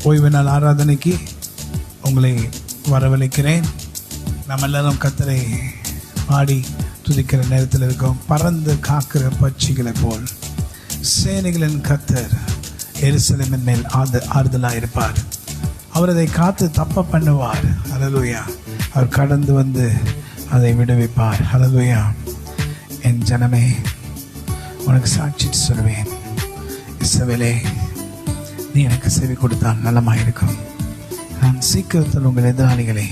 ஓய்வு நாள் ஆராதனைக்கு உங்களை வரவழைக்கிறேன். நம்ம எல்லாரும் கர்த்தரை பாடி துதிக்கிற நேரத்தில் இருக்கோம். பறந்து காக்கிற பட்சிகளை போல் சேனைகளின் கர்த்தர் எருசலேமின் மேல் ஆறுதலாக இருப்பார். அவர் அதை காத்து தப்ப பண்ணுவார். ஹல்லேலூயா. அவர் கடந்து வந்து அதை விடுவிப்பார். ஹல்லேலூயா. என் ஜனமே, உனக்கு சாட்சி சொல்வேன். இஸ்ரவேலே, நீ எனக்கு செவி கொடுத்தால் நலமாயிருக்கும். நான் சீக்கிரத்தில் உங்கள் எதிராளிகளை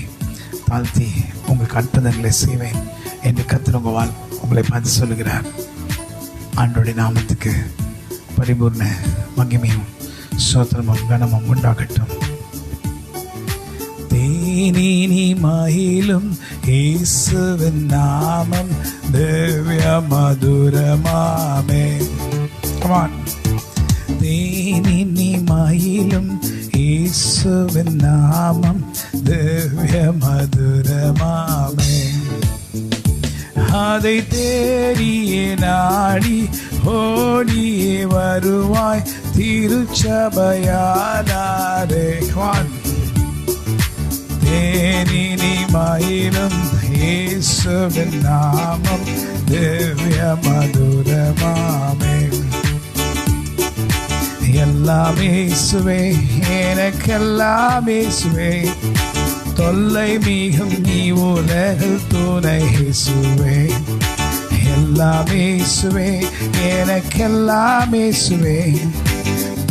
தாழ்த்தி உங்களுக்கு அற்புதங்களை செய்வேன் என்று கர்த்தர் உங்களை பார்த்து சொல்லுகிறார். ஆண்டவருடைய நாமத்துக்கு பரிபூர்ண மகிமையும் ஸ்தோத்திரமும் கனமும் உண்டாகட்டும். தேனினி மகிழும் இயேசுவின் நாமம் திவ்ய மதுரமாமே. Come on. தேனினி மகிழும் இயேசுவின் நாமம் திவ்ய மதுரமாமே. அதை தேடியே நாடி ஓடியே வருவாய் திருச்சபையானாரே. தேனினி மகிழும் இயேசுவின் நாமம் திவ்ய மதுரமாமே. எல்லாம் இயேசுவே, எனக்கெல்லாம் இயேசுவே, தொல்லை மிகும் நீ உலகில் துணை இயேசுவே. எல்லாம் இயேசுவே, எனக்கெல்லாம் இயேசுவே,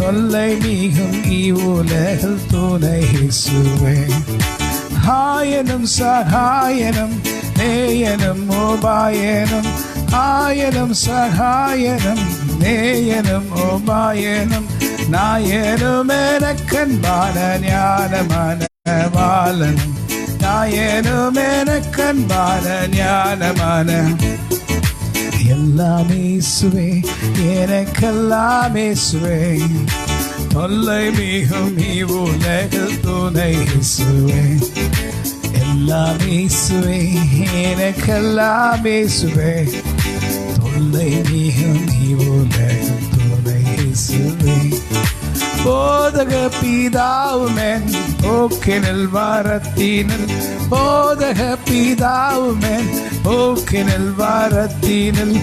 தொல்லை மிகும் நீ உலகில் துணை இயேசுவே. ஆயனும் சகாயனும் நேயனும் உபாயனும், ஆயனும் சகாயனும் நேயனும் உபாயனும், நாயனும் எனக்கன்பான ஞானமான வாலனும், நாயனும் எனக்கன்பான ஞானமான. எல்லாம் இயேசுவே, எனக்கெல்லாம் இயேசுவே, தொல்லை மிகும் நீ உலகில் துணை இயேசுவே. எல்லாம் இயேசுவே, எனக்கெல்லாம் இயேசுவே, தொல்லை மிகும் நீ உலகில் துணை இயேசுவே. போதக பிதாவுமென் போக்கினில் வாரத்தினில், போதக பிதாவுமென் போக்கினில் வாரத்தினில்,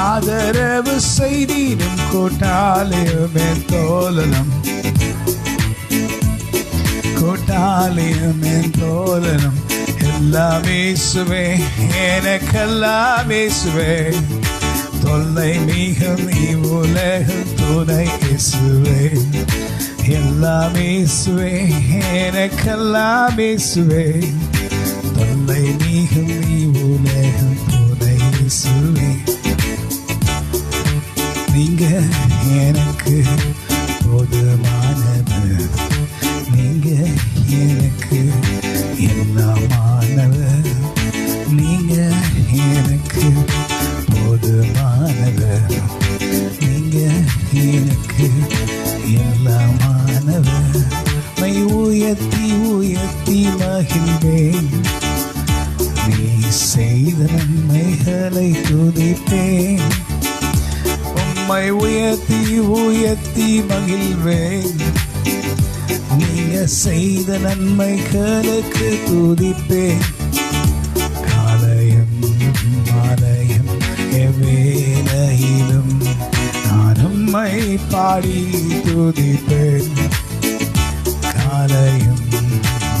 ஆதரவு செய்திடும் கூட்டாளியுமென் தோழனும், கூட்டாளியுமென் தோழனும். எல்லாம் இயேசுவே, எனக்கெல்லாம் இயேசுவே, தொல்லை மிகும் இவ்வுலகில் துணை இயேசுவே. எல்லாம் இயேசுவே, எனக்கெல்லாம் இயேசுவே, தொல்லை மிகும் இவ்வுலகில் துணை இயேசுவே. நீங்க எனக்கு போதுமானவர், நீங்க எனக்கு எல்லாமானவர், நீங்க எனக்கு போதுமானவர், நீங்க எனக்கு எல்லாமானவர். மை உயர்த்தி உயர்த்தி மகிழ்வேன், நீ செய்த நன்மைகளை துதிப்பேன். உம்மை உயர்த்தி உயர்த்தி மகிழ்வேன், நீங்க செய்த நன்மைகளுக்கு துதிப்பேன். காலையும் மாலையும் எவ்வேளையிலும் நான் உம்மை பாடி துதிப்பேன். காலையும்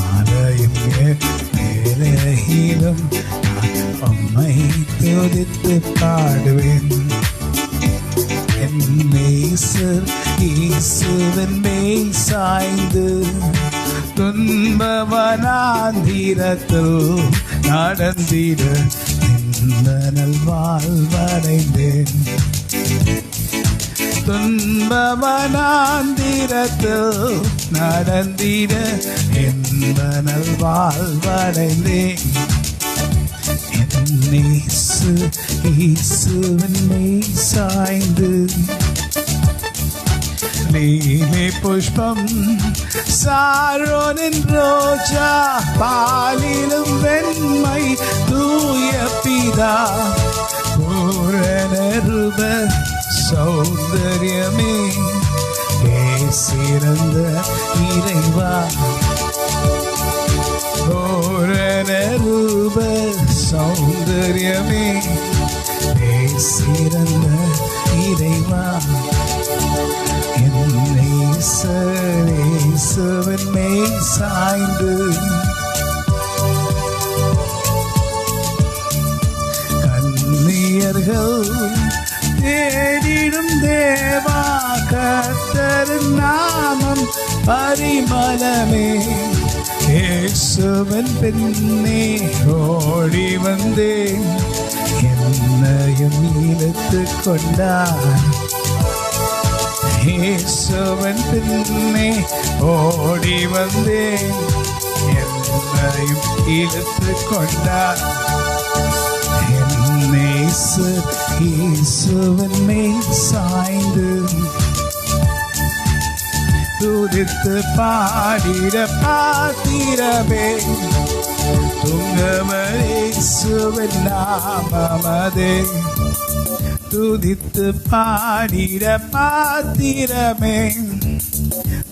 மாலையும் எவ்வேளையிலும் நான் உம்மை துதித்து பாடுவேன். இயேசுவின் மேல் சாய்ந்து துன்பவனாந்திரத்தில் நடந்திட இந்த நல்வாழ்வடைந்தேன். துன்பவனாந்திரத்தில் நடந்திட இந்த நல்வாழ்வடைந்தேன். இயேசுவின் மேல் சாய்ந்து நீலே புஷ்பம் சாரோனின் ரோஜா பாலிலும் வெண்மை தூய பிதா பூரண ரூப சௌந்தர்யமே சிறந்த இறைவா பூரண ரூப சௌந்தரியமே சிறந்த இறைவா என்னை இயேசுவின் மேல் சாய்ந்து கன்னியர்கள் தேடிடும் தேவா கர்த்தரின் நாமம் பரிமளமே இயேசுவின் பின்னே ஓடி வந்தேன் என்னையும் இழுத்து கொண்டார் இயேசுவின் பின்னே ஓடி வந்தேன் என்னையும் இழுத்து கொண்டார் இயேசுவின் மேல் சாய்ந்து துதித்து பாடிட பாத்திரமே துங்கமேசுவின் நாமமதே துதித்து பாடிட பாத்திரமே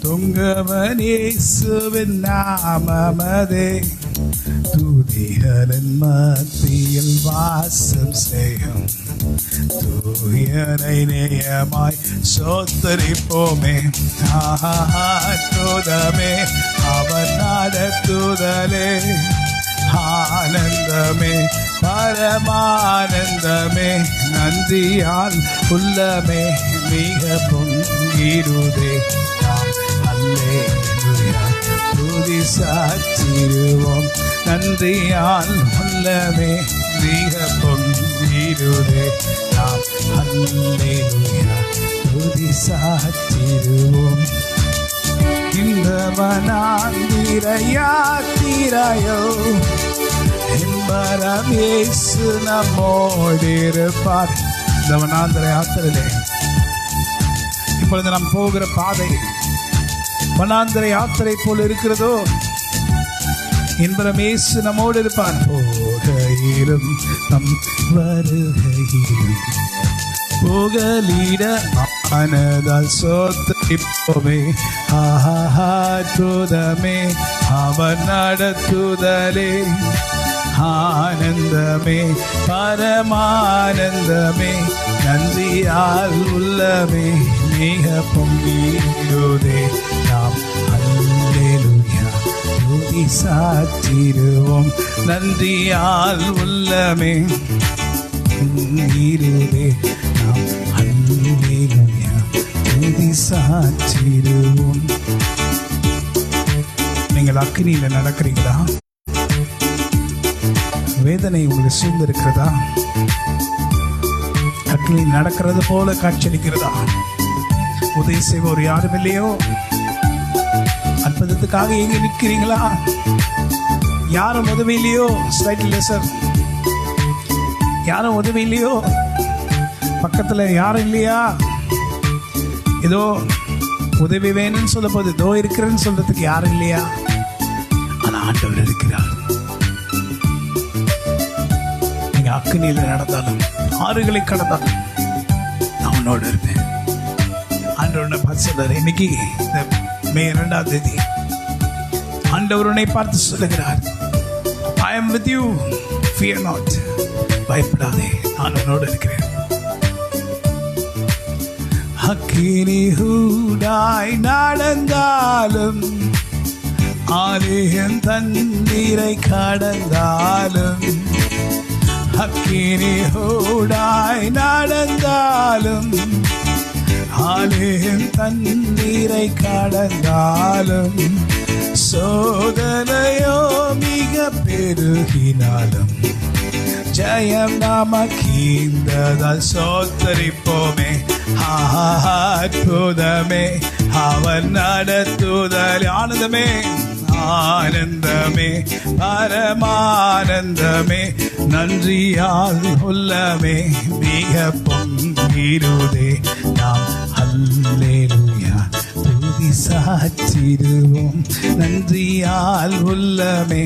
துங்கமேசுவின் நாமமதே துதிகளின் மத்தியில் வாசம் செய்யும் தூயனை நேயமாய் சோத்தரிப்போமே ஆனந்தமே அவர் நடத்துதலே ஆனந்தமே பரமானந்தமே நன்றியால் உள்ளமே மிக பொங்கிடுதே அல்லேலூயா துதி சாற்றிடுவோம் நன்றியால் உள்ளமே மிக பொங்கிடுதே நாம் அல்லேலூயா துதி சாற்றிடுவோம் இந்த வனாந்திரையாத்திரையோ என்பரம் இயேசு நம்மோடு இருப்பார். இந்த வனாந்திர யாத்திரையிலே இப்பொழுது நாம் போகிற பாதை வனாந்திர யாத்திரை போல் இருக்கிறதோ என்பரம் இயேசு நம்மோடு இருப்பார். போகையிலும் நம் வருகையிலும் புகலிட ஆனதால் சோத்தரிப்போமே அற்புதமே அவர் நடத்துதலே ஆனந்தமே பரமானந்தமே நன்றியால் உள்ளமே மிக பொங்கிடுதே நாம் அல்லேலூயா துதி சாற்றிடுவோம் நன்றியால் உள்ளமே பொங்கிடுதே நாம் அல்லேலூயா துதி சாற்றிடுவோம். நீங்கள் அக்கினியில் நடக்கிறீங்களா? வேதனை உங்களை சூழ்ந்திருக்கிறதா? அக்கினியில் நடக்கிறது போல காட்சியளிக்கிறதா? உதவி செய்வோர் யாரும் இல்லையோ? அற்புதத்துக்காக எங்க நிற்கிறீங்களா? யாரும் உதவி இல்லையோ? ஸ்லைட்ல சார் யாரும் உதவி இல்லையோ? பக்கத்துல யாரும் இல்லையா? ஏதோ உதவி வேணும்னு சொல்ல போது இதோ இருக்கிறேன்னு சொல்றதுக்கு யாரும் இல்லையா? ஆனா ஆண்டவர் இருக்கிறார். நீங்க அக்கினியில நடந்தாலும் ஆறுகளை கடந்தாலும் நான் உன்னோடு இருப்பேன். ஆண்டவர் பார்த்து சொல்றாரு. இன்னைக்கு இந்த மே 2ஆம் தேதி ஆண்டவர் உன்னை பார்த்து சொல்லுகிறார், I am with you, fear not. பயப்படாதே, நான் உன்னோடு இருக்கிறேன். அக்கினி ஊடாய் நடந்தாலும் ஆலயம் தண்ணீரை கடந்தாலும் அக்கினி ஊடாய் நடந்தாலும் ஆலயம் தண்ணீரை கடந்தாலும் சோதனையோ மிக பெருகினாலும் ஜெயம் நமக்கிந்ததால் சோத்தரிப்போமே அற்புதமே அவர் நடத்துதல் ஆனந்தமே ஆனந்தமே பரமானந்தமே நன்றியால் உள்ளமே மிக பொங்கிடுதே நாம் அல்லேலூயா துதி சாற்றிடுவோம் நன்றியால் உள்ளமே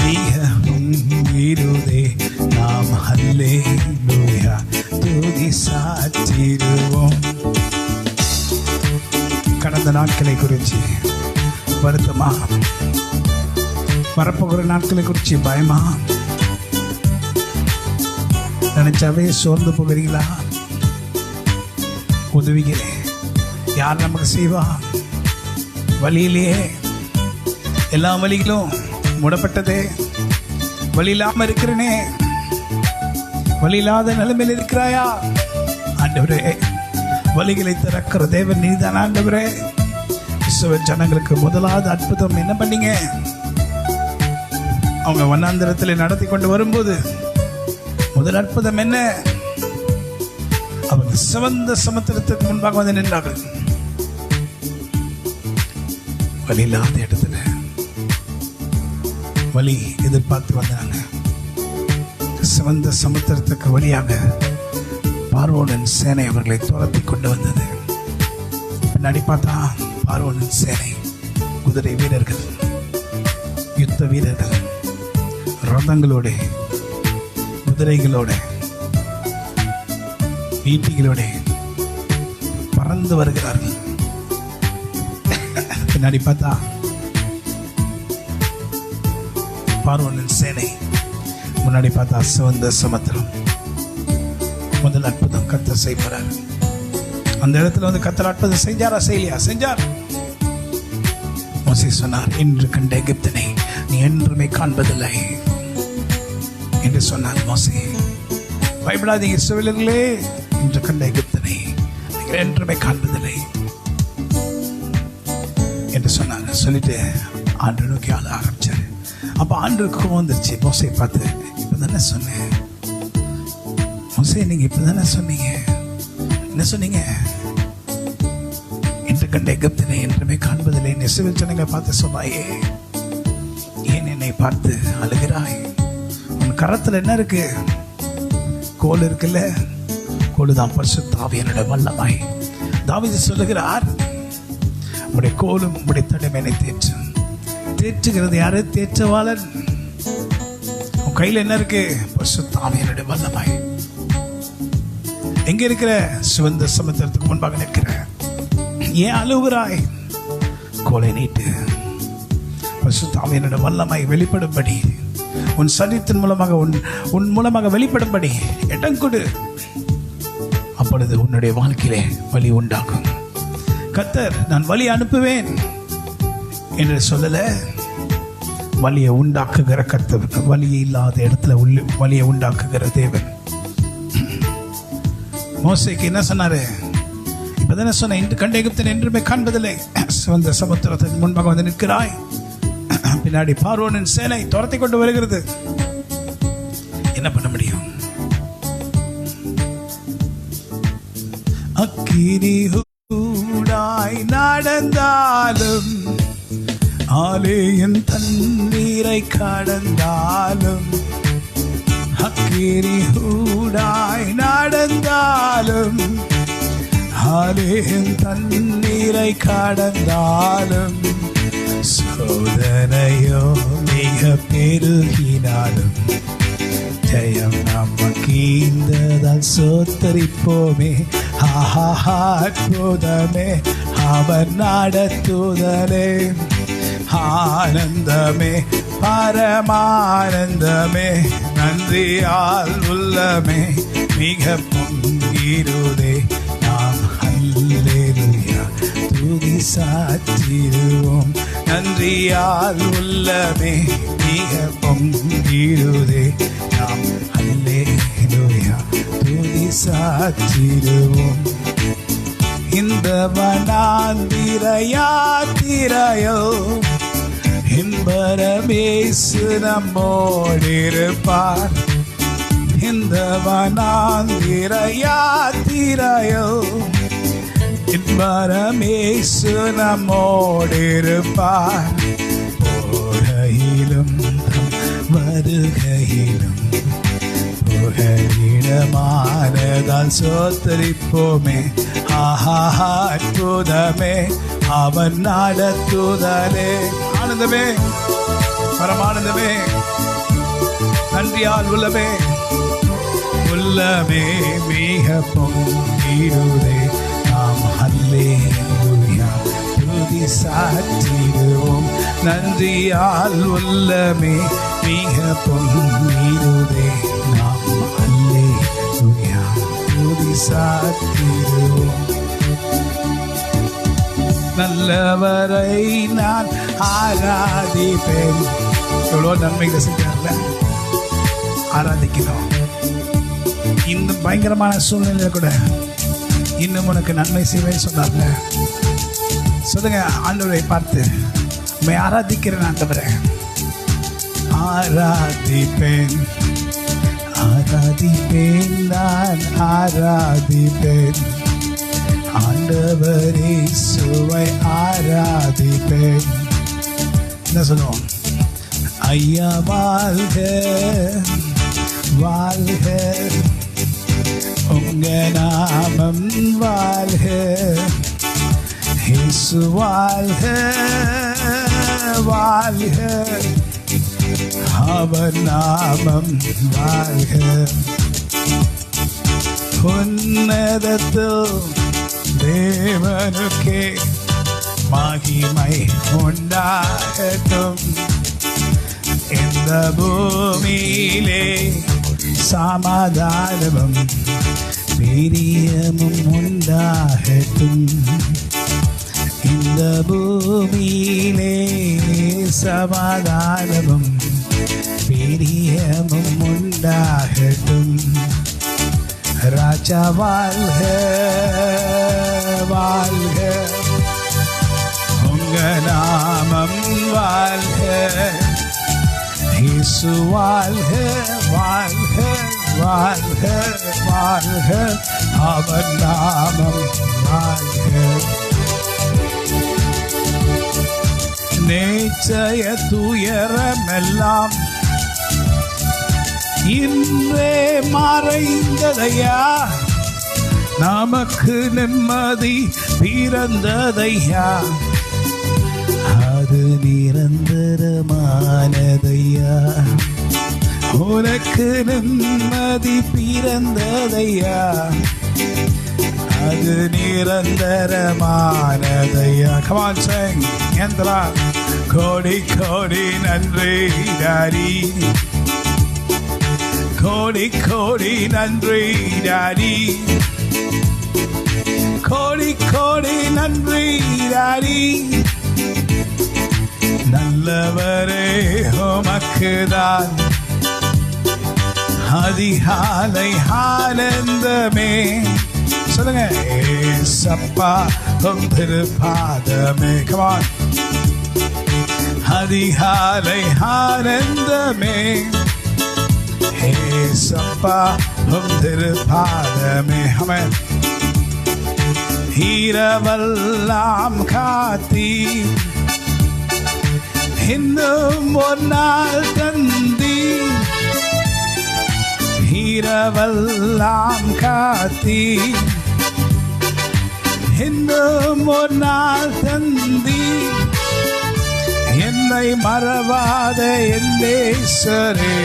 மிக பொங்கிடுதே நாம் அல்லேலூயா துதி சாற்றிடுவோம். கடந்த அந்த நாட்களை குறித்து வருத்தமா? வரப்போகிற நாட்களை குறித்து பயமா? நினைச்சாவே சோர்ந்து போகிறீங்களா? உதவிகளே யார் நமக்கு செய்வா? வழியிலேயே எல்லா வழிகளும் மூடப்பட்டதே, வழி இல்லாம இருக்கிறனே, வழி இல்லாத நிலைமையில் இருக்கிறாயா? ஆண்டவரே, வழிகளை திறக்கிற தேவன் நீதான் ஆண்டவரே. இஸ்ரவேல் ஜனங்களுக்கு முதலாவது அற்புதம் என்ன பண்ணீங்க? அவங்க வனாந்திரத்தில் நடத்தி கொண்டு வரும்போது முதல் அற்புதம் என்ன? அவங்க சிவந்த சமுத்திரத்துக்கு முன்பாக வந்து நின்றார்கள். வழி இல்லாத இடத்துல வழி எதிர்பார்த்து வந்தாங்க. சிவந்த சமுத்திரத்துக்கு வழியாக பார்வோனின் சேனை அவர்களை துரத்தி கொண்டு வந்தது. பின்னாடி பார்த்தா பார்வோனின் சேனை, குதிரை வீரர்கள், யுத்த வீரர்கள், ரதங்களோட, குதிரைகளோட, ஈட்டிகளோட பறந்து வருகிறார்கள். பின்னாடி பார்த்தா பார்வோனின் சேனை, முன்னாடி பார்த்தா சிவந்த சமுத்திரம். முதல் அற்புதம் கர்த்தர் செய்கிறார். அந்த இடத்துல வந்து கர்த்தர் அற்புதம் செஞ்சாரா செய்யலையா? செஞ்சார். மோசே சொன்னார், இன்று கண்ட எகிப்தினை நீ என்றுமே காண்பதில்லை என்று சொன்னார் மோசே. பயப்படாதீங்க இஸ்ரவேலர்களே, இன்று கண்ட எகிப்தினை நீங்கள் என்றுமே காண்பதில்லை என்று சொன்னாங்க. சொல்லிட்டு ஆண்டு நோக்கி ஆள ஆரம்பிச்சாரு. அப்ப ஆண்டுக்கு வந்துருச்சு. மோசை பார்த்து, இப்பதானே சொன்னேன் மோசே, நீங்க இப்பதானே சொன்னீங்க, என்ன சொன்னீங்க? இன்று கண்ட எகிப்தினை என்றுமே காண்பதில்லை. இஸ்ரவேல் ஜனங்களை பார்த்து சொன்னாயே, ஏன் என்னை பார்த்து அழுகிறாய்? உன் கரத்துல என்ன இருக்கு? கோல் இருக்குல்ல, கோலுதான் பரிசுத்த ஆவியானவருடைய வல்லமை. தாவீது சொல்லுகிறார், உடைய கோலும் உடைய தடைமையை தேற்றும். தேற்றுகிறது யாரு? தேற்றவாளன். உன் கையில் என்ன இருக்கு? பரிசுத்த ஆவியானவருடைய வல்லமை. எங்க இருக்கிற? சிவந்த சமுத்திரத்துக்கு முன்பாக நிற்கிற. ஏன் அழுகிறாய்? கோலை நீட்டு. பரிசுத்த ஆவியானவருடைய வல்லமை வெளிப்படும்படி, உன் சரீரத்தின் மூலமாக உன் மூலமாக வெளிப்படும்படி இடம் கொடு. அப்பொழுது உன்னுடைய வாழ்க்கையிலே வழி உண்டாகும். கர்த்தர் நான் வழி அனுப்புவேன் என்று சொல்லல, வழியை உண்டாக்குகிற கர்த்தர். வழியை இல்லாத இடத்துல வழியை உண்டாக்குகிற தேவன். மோசேக்கு என்ன சொன்னாரு? இப்பதானே சொன்ன, இன்று கண்ட எகிப்தினை என்றுமே காண்பதில்லை. சிவந்த சமுத்திரத்தின் முன்பாக வந்து நிற்கிறாய். பின்னாடி பார்வோனின் சேனை துரத்தி கொண்டு வருகிறது. என்ன பண்ண முடியும்? அக்கினி ஊடாய் நடந்தாலும், ஆலயம் தண்ணீரை கடந்தாலும், அக்கினி ஊடாய் நடந்தாலும், ஆலயம் தண்ணீரை கடந்தாலும், சோதனையோ மிக பெருகினாலும், ஜெயம் நமக்கு இந்ததால் சோத்தரிப்போமே. அற்புதமே அவர் நடத்துதலே, ஆனந்தமே பரமானந்தமே, நன்றியால் உள்ளமே மிக பொங்கிடுதே. நாம் அல்லேலூயா துதி சாற்றிடுவோம். நன்றியால் உள்ளமே மிக பொங்கிடுதே. நாம் அல்லேலூயா துதி சாற்றிடுவோம். இந்த வனாந்திர யாத்திரையோ இன்பரமேசு நம்மோடிருப்பார். இந்த வனாந்திர யாத்திரையோ இன்பரமேசு நம்மோடிருப்பார். போகையிலும் வருகையிலும் புகலிடமானதால் சோத்தரிப்போமே. அற்புதமே அவன் நடத்துதலே. ஆனந்தமே பரமானந்தமே, நன்றியால் உள்ளமே மிக பொங்கிடுதே. நாம் அல்லேலூயா துதி சாற்றிடுவோம். நன்றியால் உள்ளமே மிக பொங்கிடுதே. நாம் அல்லேலூயா துதி சாற்றிடுவோம். நல்லவரை நான் ஆராதிப்பேன். எவ்வளோ நன்மைகளை செஞ்சார்ல, ஆராதிக்கிறோம். இந்த பயங்கரமான சூழ்நிலையில கூட இன்னும் உனக்கு நன்மை செய்வேன்னு சொன்னார்ல. சொல்லுங்க, ஆண்டவரை பார்த்து உம்மை ஆராதிக்கிறேன் ஆண்டவரே. ஆராதிப்பேன், ஆராதிப்பேன், நான் ஆராதிப்பேன். ஆண்டவரே சுவை ஆராதிப்பேன். என்ன சொல்லுவோம்? ஐயா வாழ்க வாழ்க, உங்க நாமம் வாழ்க. இயேசு வாழ்க வாழ்க, அவர் நாமம் வாழ்க. உன்னதத்தில் தேவனுக்கே மகிமை உண்டாகட்டும். இந்த பூமியிலே சமாதானமும் பிரியமும் உண்டாகட்டும். இந்த பூமியிலே சமாதானமும் பிரியமும் உண்டாகட்டும். ராஜா வாழ்க வாழ்க, உங்க நாமம் வாழ்க. இயேசு வாழ்க வாழ்க வாழ்க வாழ்க, அவர் நாமம் வாழ்க. நேற்றைய துயரமெல்லாம் இன்றே மறைந்ததையா, நமக்கு நிம்மதி பிறந்ததையா. அது நிரந்தரமானதையா, உனக்கு நிம்மதி பிறந்ததையா. அது நிரந்தரமானதையா. Come on, sing. எந்திரா கோடி கோடி நன்றி டாடி, கோடி கோடி நன்றி டாடி, கோடி கோடி நன்றி டாடி. நல்லவரே உமக்குதான் அதிகாலை ஆனந்தமே. சொல்லுங்க, ஏசப்பா உம் திருப்பாதமே. Come on. அதிகாலை ஆனந்தமே, ஏசப்பா உம் திருப்பாதமே. ஆமென். இரவெல்லாம் காத்தி இன்னும் ஒரு நாள் தந்தி. இரவெல்லாம் காத்தி இன்னும் ஒரு நாள் தந்தி. என்னை மறவாத என் நேசரே,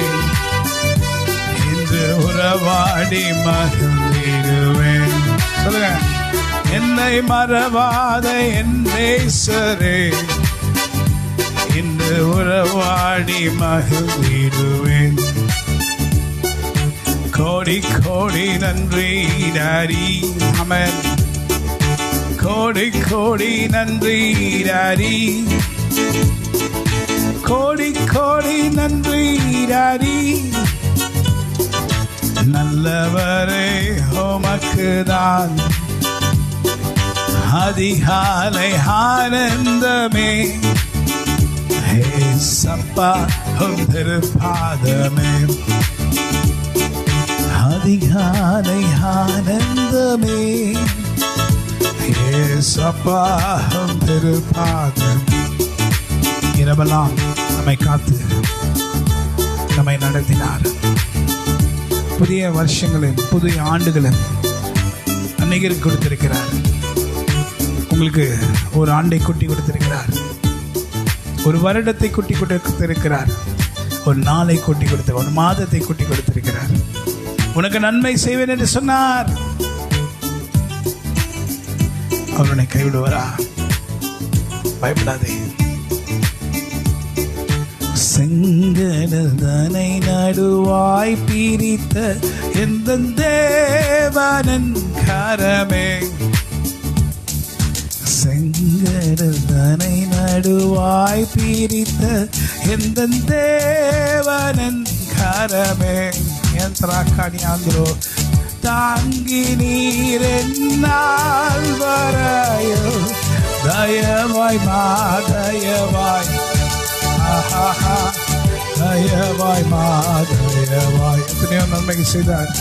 இன்று உறவாடி மகிழ்ந்திடுவேன். சொல்லுங்க, என்னை மறவாத என் நேசரே, இன்று உறவாடி மகிழ்ந்திடுவேன். கோடி கோடி நன்றி டாடி. ஆமென். கோடி கோடி நன்றி டாடி, கோடி கோடி நன்றி டாடி. நல்லவரே உமக்குதான் அதிகாலை ஆனந்தமே. ஏசப்பா உம் திருப்பாதமே. அதிகாலை ஆனந்தமே, ஏசப்பா உம் திருப்பாதம். இரவெல்லாம் நம்மை காத்து நம்மை நடத்தினார். புதிய வருஷங்களின் புதிய ஆண்டுகளின் அநேகருக்கு கொடுத்திருக்கிறார். உங்களுக்கு ஒரு ஆண்டை குட்டி கொடுத்திருக்கிறார், ஒரு வருடத்தை குட்டி கொடுத்திருக்கிறார், ஒரு நாளை குட்டி கொடுத்து, ஒரு மாதத்தை குட்டி கொடுத்திருக்கிறார். உனக்கு நன்மை செய்வேன் என்று சொன்னார். அவர் உன்னை கைவிடுவாரா? பயப்படாதே. செங்கடல் தனை நடுவாய் பிரித்த எந்த தேவனின் கரமே, செங்கடல் தனை நடுவாய் பிரித்த எந்த தேவனின் கரமே, யந்திராக்காணி ஆந்திரோ தாங்கி நீர் என்னால் வரையோ தயவாய் மாதயவாய், தயவாய் மாதயவாய். எத்தனையோ நன்மைக்கு செய்தார்.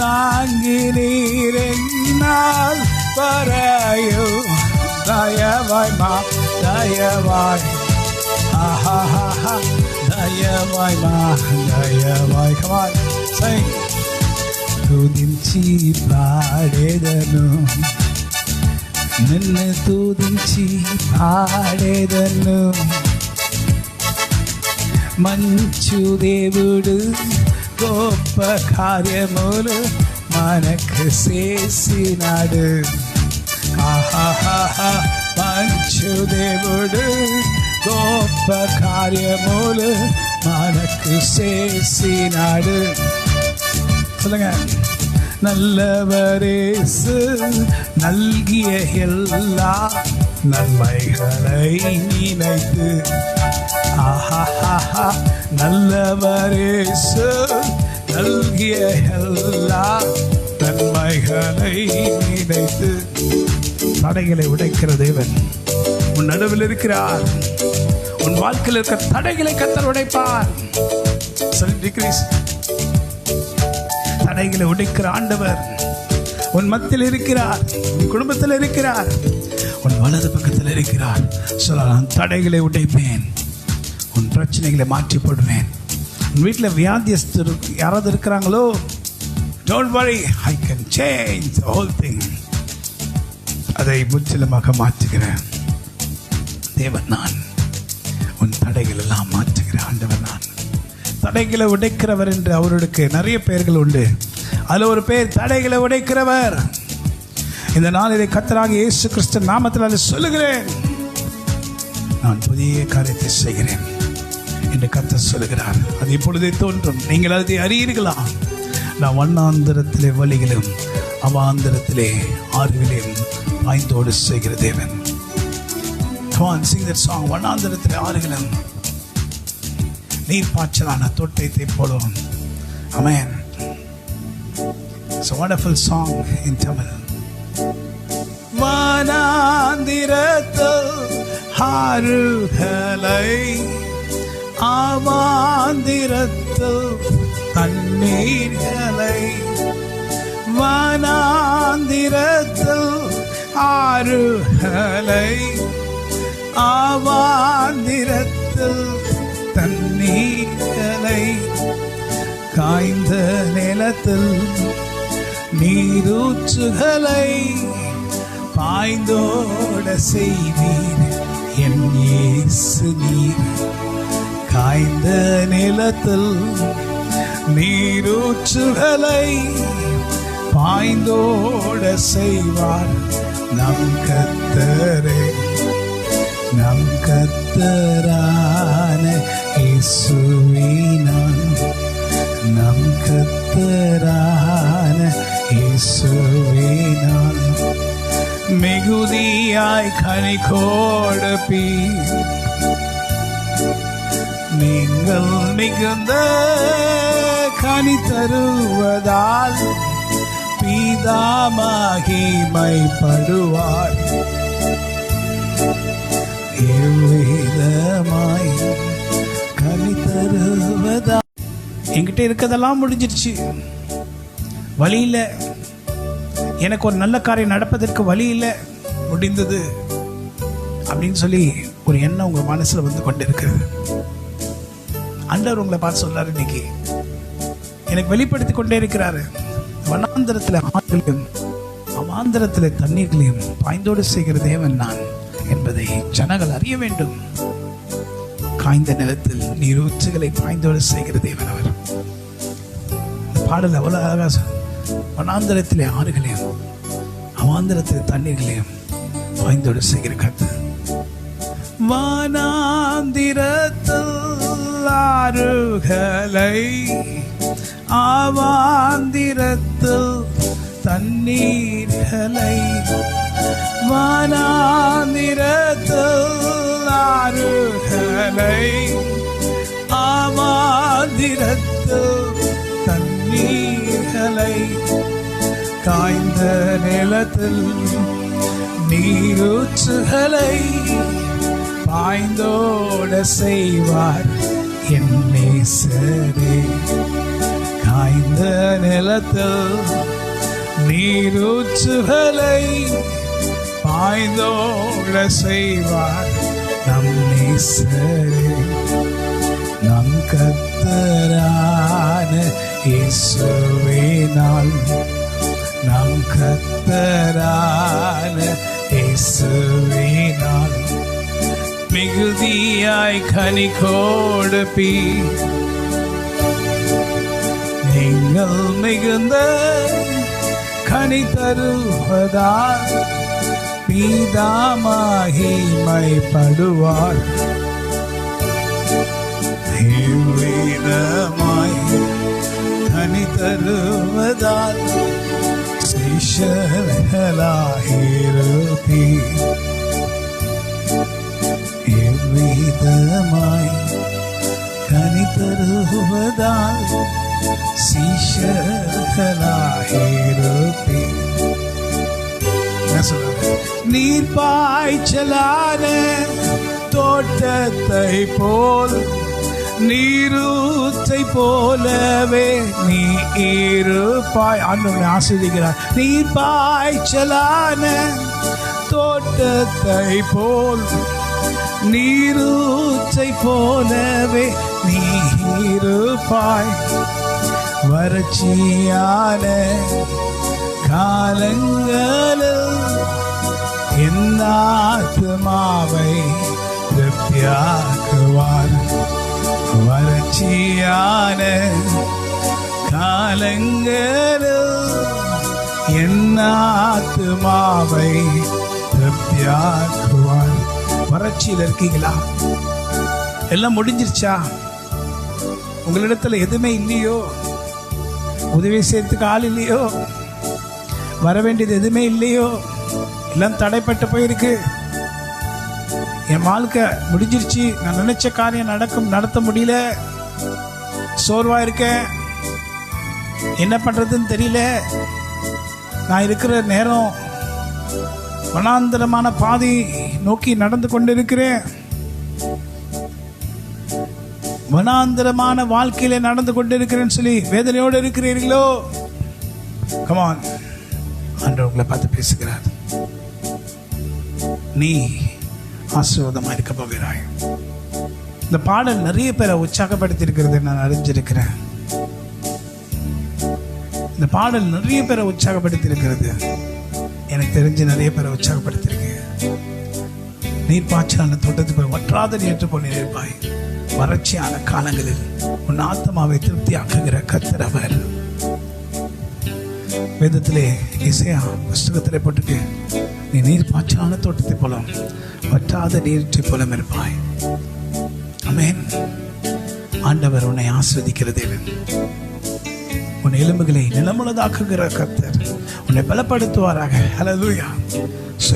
தாங்கி நீர் என்னால் வரையோ தயவாய் மாதயவாய், దయవాయ్ మా దయవాయ్. Come on, sing. స్తుతించి పాడేదను, నిన్ను స్తుతించి పాడేదను. మంచు దేవుడు గొప్ప కార్యములు మనకు చేసినాడు. మంచు దేవుడు గొప్ప కార్యములు మనకు చేసినాడు. சொல்லுங்க. நல்லவரேசு நல்கிய எல்லா நன்மைகளை நினைத்து, நல்லவரேசு நல்கிய எல்லா நன்மைகளை நினைத்து. தடைகளை உடைக்கிற தேவன் உன் நடுவில் இருக்கிறார். உன் வாழ்க்கையில் இருக்கிற தடைகளை கர்த்தர் உடைப்பார். தடைகளை உடைக்கிற ஆண்டவர் உன் மத்தியில் இருக்கிறார், உன் குடும்பத்தில் இருக்கிறார், உன் வலது பக்கத்தில் இருக்கிறார். சொல்லலாம், தடைகளை உடைப்பேன், உன் பிரச்சனைகளை மாற்றி போடுவேன். உன் வீட்டில் வியாதியஸ்தர் யாராவது இருக்கிறாங்களோ, don't worry, I can change the whole thing. அதை முற்றிலுமாக மாற்றுகிறேன் தேவன் நான். உன் தடைகள் எல்லாம் மாற்றுகிற ஆண்டவர் நான். தடைகளை உடைக்கிறவர் என்று அவருக்கு நிறைய பெயர்கள் உண்டு. அதில் ஒரு பெயர் தடைகளை உடைக்கிறவர். இந்த நாளிலே கர்த்தராகிய இயேசு கிறிஸ்து நாமத்தில் அதை சொல்லுகிறேன். நான் புதிய காரியத்தை செய்கிறேன் என்று கர்த்தர் சொல்லுகிறார். அது இப்பொழுதே தோன்றும், நீங்கள் அதை அறியீர்களா? நான் வண்ணாந்திரத்திலே வழிகளும் அவாந்திரத்திலே ஆறுகளையும் பாய்ந்தோடு செய்கிற தேவன். Come on, sing that song. வண்ணாந்திரத்திலே ஆறுகளும் நீர் பாய்ச்சலான தோட்டத்தை போலும். Amen. It's a wonderful song in Tamil. வனாந்திரத்தில் ஆறுகளை, அவாந்திரத்தில் தண்ணீர்களை, வனாந்திரத்தில் ஆறுகளை, அவாந்திரத்தில் தண்ணீர்களை, காய்ந்த நிலத்தில் நீரூற்றுகளை பாய்ந்தோட செய்வீர் என் இயேசு நீர். காய்ந்த நிலத்தில் நீரூற்றுகளை பாய்ந்தோட செய்வார் நம் கர்த்தரே. நம் கர்த்தரான இயேசுவே நான், நம் கர்த்தரான இயேசுவே நான். மிகுதியாய் கனி கொடுப்பீர், நீங்கள் மிகுந்த கனி தருவதால் பிதா மகிமைப்படுவார். எவ்விதமாய் கனி தருவதால். என்கிட்ட இருக்கதெல்லாம் முடிஞ்சிருச்சு, வழி இல்லை, எனக்கு ஒரு நல்ல காரியம் நடப்பதற்கு வழி இல்லை, முடிந்தது அப்படின்னு சொல்லி ஒரு எண்ணம் உங்க மனசுல வந்து கொண்டு இருக்கிறது. ஆண்டவர் உங்களை பார்த்து சொல்றாரு, இன்னைக்கு எனக்கு வெளிப்படுத்தி கொண்டே இருக்கிறாரு. வனாந்திரத்தில் ஆறுகளையும் அவாந்திரத்தில் தண்ணீர்களையும் பாய்ந்தோடு செய்கிற தேவன் நான் என்பதை ஜனங்கள் அறிய வேண்டும். காய்ந்த நிலத்தில் நீரூற்றுகளை பாய்ந்தோடு செய்கிற தேவன் அவர். இந்த பாடல் அவ்வளவு அழகா, வனாந்திரத்திலே ஆறுகளையும் அவாந்திரத்திலே தண்ணீர்களையும் பாய்ந்தோடு செய்கிற கர்த்தர். வானாந்திரத்தில் ஆறுகளை, ஆவாந்திரத்தில் தண்ணீர்களை, வானாந்திரத்தில் ஆறுகளை, ஆவாந்திரத்தில் தண்ணீர்களை, காய்ந்த நிலத்தில் நீரூற்றுகளை பாய்ந்தோட செய்வார் என் நேசரே. காய்ந்த நிலத்தில் நீரூற்றுகளை பாய்ந்தோட செய்வார் நம் நேசரே. நம் கர்த்தரான இயேசுவினால், நம் கர்த்தரான இயேசுவினால் மிகுதியாய் கனி கொடுப்பீர். நீங்கள் மிகுந்த கனி தருவதால் பிதா மகிமைப்படுவார். இவ்விதமாய் கனி தருவதால் சீஷர்களாயிருப்பீர். இவ்விதமாய் கனி தருவதால் சீஷர்களாயிருப்பீர். நீர் பாய்ச்சலான தோட்டத்தை போல், நீரூற்றை போலவே நீ இருப்பாய். ஆண்டவரை ஆசீர்வதிக்கிறார். நீர் பாய்ச்சலான தோட்டத்தை போல், நீரூற்றை போலவே நீ இருப்பாய். வறட்சியான காலங்களில் என் ஆத்துமாவை திருப்தியாக்குவார். வறட்சியான காலங்களில் என் ஆத்துமாவை திருப்தியாக்குவார். வறட்சியில் இருக்கீங்களா? எல்லாம் முடிஞ்சிருச்சா? உங்களிடத்துல எதுவுமே இல்லையோ? உதவி செய்யறதுக்கு ஆள் இல்லையோ? வர வேண்டியது எதுவுமே இல்லையோ? எல்லாம் தடைப்பட்டு போயிருக்கு. என் வாழ்க்கை முடிஞ்சிருச்சு, நான் நினைச்ச காரியம் நடத்த முடியல, சோர்வா இருக்கேன், என்ன பண்றதுன்னு தெரியல, நான் இருக்கிற நேரம் வனாந்தரமான பாதை நோக்கி நடந்து கொண்டிருக்கிறேன், வனாந்தரமான வாழ்க்கையில நடந்து கொண்டிருக்கிறேன்னு சொல்லி வேதனையோடு இருக்கிறீர்களோ? கமான், ஆண்டவர் உங்களை பார்த்து பேசுகிறார். நீ ஆசீர்வாதமா இருக்க போகிறாய். இந்த பாடல் நிறைய பேரை உற்சாகப்படுத்தி இருக்கிறது நான் அறிஞ்சிருக்கிறேன். இந்த பாடல் நிறைய பேரை உற்சாகப்படுத்தி இருக்கிறது. எனக்கு தெரிஞ்சு நிறைய பேரை உற்சாகப்படுத்தி இருக்கு. நீர் பாய்ச்சலான தோட்டத்துக்கு வற்றாத நீர் போல் இருப்பாய். வறட்சியான காலங்களில் உன் ஆத்மாவை திருப்தியாக்குகிற கர்த்தர் அவர். வேதத்திலே இசையா புஸ்தகத்திலே போட்டுட்டு, நீ நீர் பாய்ச்சலான தோட்டத்தை போல வற்றாத நீரை போல இருப்பாய். ஆமென். ஆண்டவர் உன்னை ஆஸ்வதிக்கிற தேவன். உன் எலும்புகளை நிலமுள்ளதாக்குகிற கர்த்தர் உன்னை பலப்படுத்துவாராக. ஹல்லேலூயா.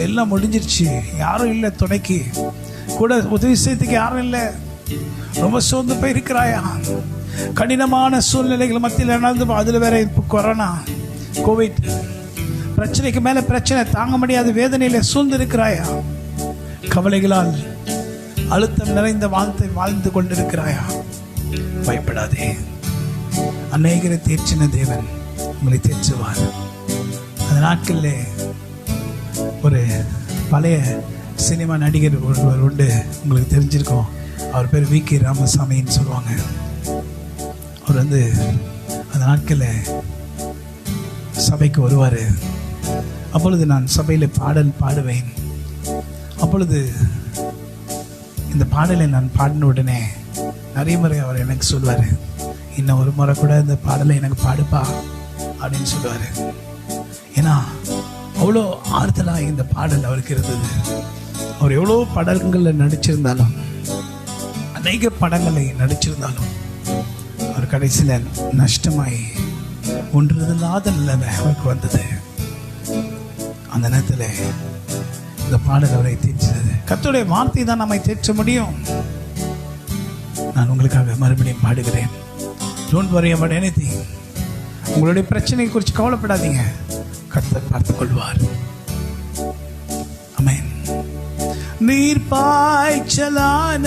எல்லாம் முடிஞ்சிருச்சு, யாரும் இல்லை துணைக்கு, கூட உதவி செய்யறதுக்கு யாரும் இல்லை. ரொம்ப சோர்ந்து போய் இருக்கிறாயா? கடினமான சூழ்நிலைகள் மத்தியில் நடந்து, அதுல வேற கொரோனா, கோவிட், பிரச்சனைக்கு மேல பிரச்சனை, தாங்க முடியாத வேதனையில சூழ்ந்து இருக்கிறாயா? கவலைகளால் அழுத்தம் நிறைந்த வாழ்ந்து கொண்டிருக்கிறாயா? பயப்படாதே. அநேகரை தேர்ச்சின தேவன் உங்களை தேர்ச்சுவார். அந்த நாட்களில் ஒரு பழைய சினிமா நடிகர் ஒருவர் உண்டு, உங்களுக்கு தெரிஞ்சிருக்கோம். அவர் பேர் வி கே ராமசாமின்னு சொல்லுவாங்க. அவர் அந்த நாட்களில் சபைக்கு வருவார். அப்பொழுது நான் சபையில் பாடல் பாடுவேன். அப்பொழுது இந்த பாடலை நான் பாடின உடனே நிறைய முறை அவர் எனக்கு சொல்லுவார், இன்னும் ஒரு முறை கூட இந்த பாடலை எனக்கு பாடுப்பா அப்படின்னு சொல்லுவார். ஏன்னா அவ்வளோ ஆறுதலாக இந்த பாடல் அவருக்கு இருந்தது. அவர் எவ்வளோ படங்களில் நடிச்சிருந்தாலும், அநேக படங்களை நடிச்சிருந்தாலும், அவர் கடைசியில் நஷ்டமாய் ஒன்றில்லாத நிலைமை அவருக்கு வந்தது. அந்த நேரத்தில் இந்த பாடல் அவரை தேய்ச்சது. கர்த்தருடைய வார்த்தை தான் நம்மை தேற்ற முடியும். நான் உங்களுக்காக மறுபடியும் பாடுகிறேன். Don't worry about anything. உங்களுடைய பிரச்சனை குறித்து கவலைப்படாதீங்க, கர்த்தர் பார்த்துக் கொள்வார். ஆமென். நீர் பாய்ச்சலான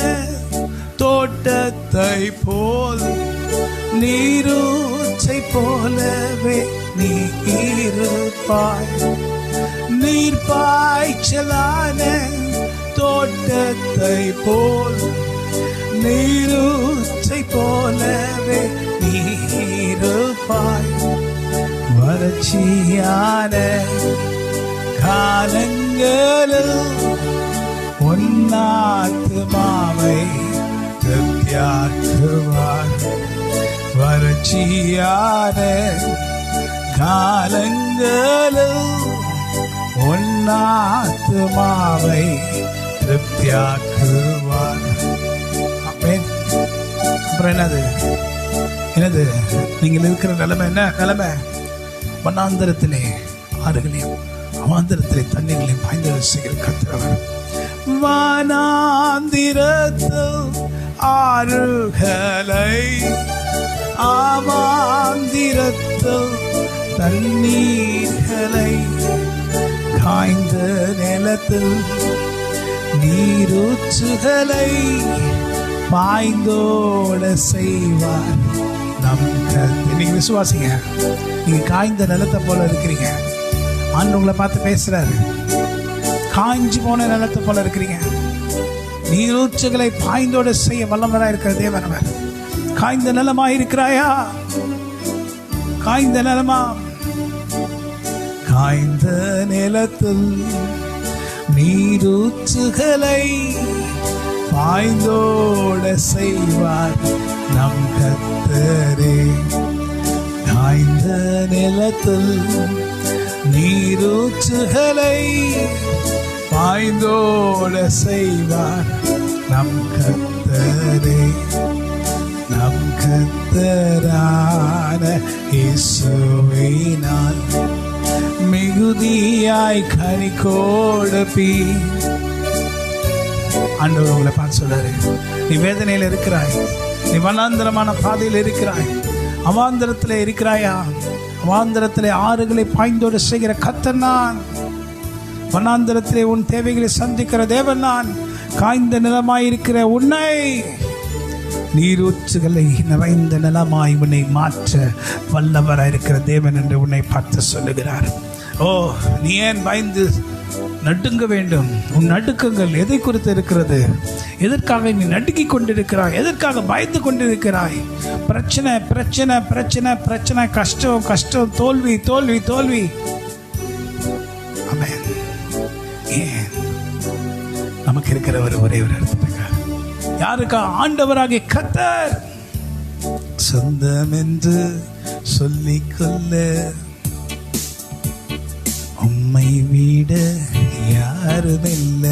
தோட்டத்தை போல், நீரூற்றை போலவே நீ இருப்பாய். நீர் பாய்ச்சலான தோட்டத்தை போல், நீரூற்றை போலவே நீ இருப்பாய். வறட்சியான காலங்களில் உன்னாத்மாவை திருப்தியாக்குவார். வறட்சியான காலங்களில் உன்னாத்மாவை திருப்தியாக்குவார். அப்புறம் என்னது நீங்கள் இருக்கிற நிலைமை என்ன நிலைமை? வனாந்தரத்திலே ஆறுகளையும் அவாந்தரத்திலே தண்ணீர்களையும் பாய்ந்து செய்கிற கர்த்தர். வனாந்திரத்தில் ஆறுகளை, அவாந்திரத்தில் தண்ணீர்களை, காய்ந்த நிலத்தில் நீரூற்றுகளை பாய்ந்தோட செய்வார் நம் கர்த்தர். நீங்க விசுவாசிங்க, நீங்க காய்ந்த நிலத்தை போல இருக்கிறீங்க. ஆண்டவர் உங்களை பார்த்து பேசுறாரு. காய்ஞ்சு போன நிலத்தை போல இருக்கிறீங்க. நீரூற்றுகளை பாய்ந்தோட செய்ய வல்லவராய் இருக்கிற தேவன் அவர். காய்ந்த நிலமா இருக்கிறாயா? காய்ந்த நிலமா? காய்ந்த நிலத்தில் நீரூற்றுகளை பாய்ந்தோட செய்வார் நம் கர்த்தரே. காய்ந்த நிலத்தில் நீரூற்றுகளை பாய்ந்தோட செய்வார் நம் கர்த்தரே. நம் கர்த்தரான இயேசுவினால் மிகுதியாய் கனி கொடுப்பீ. ஆண்டவர் உங்களை பார்த்து சொல்றாரு, நீ வேதனையில் இருக்கிறாய், நீ வனாந்தரமான பாதையில் இருக்கிறாய், அவாந்தரத்தில் இருக்கிறாயா? அவாந்தரத்திலே ஆறுகளை பாய்ந்தோடு செய்கிற கர்த்தர் நான். வனாந்தரத்திலே உன் தேவைகளை சந்திக்கிற தேவன் நான். காய்ந்த நிலமாயிருக்கிற உன்னை நீரூற்றுகளை நிறைந்த நிலமாய் உன்னை மாற்ற வல்லவராயிருக்கிற தேவன் என்று உன்னை பார்த்து சொல்லுகிறார். ஓ, நீ ஏன் பயந்து நடுங்க வேண்டும்? உன் நடுக்கங்கள் எதை குறித்து இருக்கிறது? எதற்காக நீ நடுங்கிக் கொண்டிருக்கிறாய்? எதற்காக பயந்து கொண்டிருக்கிறாய்? பிரச்சனை பிரச்சனை பிரச்சனை பிரச்சனை, கஷ்டம் கஷ்டம், தோல்வி தோல்வி தோல்வி. ஆமென். ஏன்? நமக்கு இருக்கிறவர் ஒரே ஒரு இடத்துக்காக. யாருக்கா? ஆண்டவராகிய கர்த்தர். சொந்தம் என்று சொல்லிக்கொள்ள உம்மை விட யாரும் இல்ல.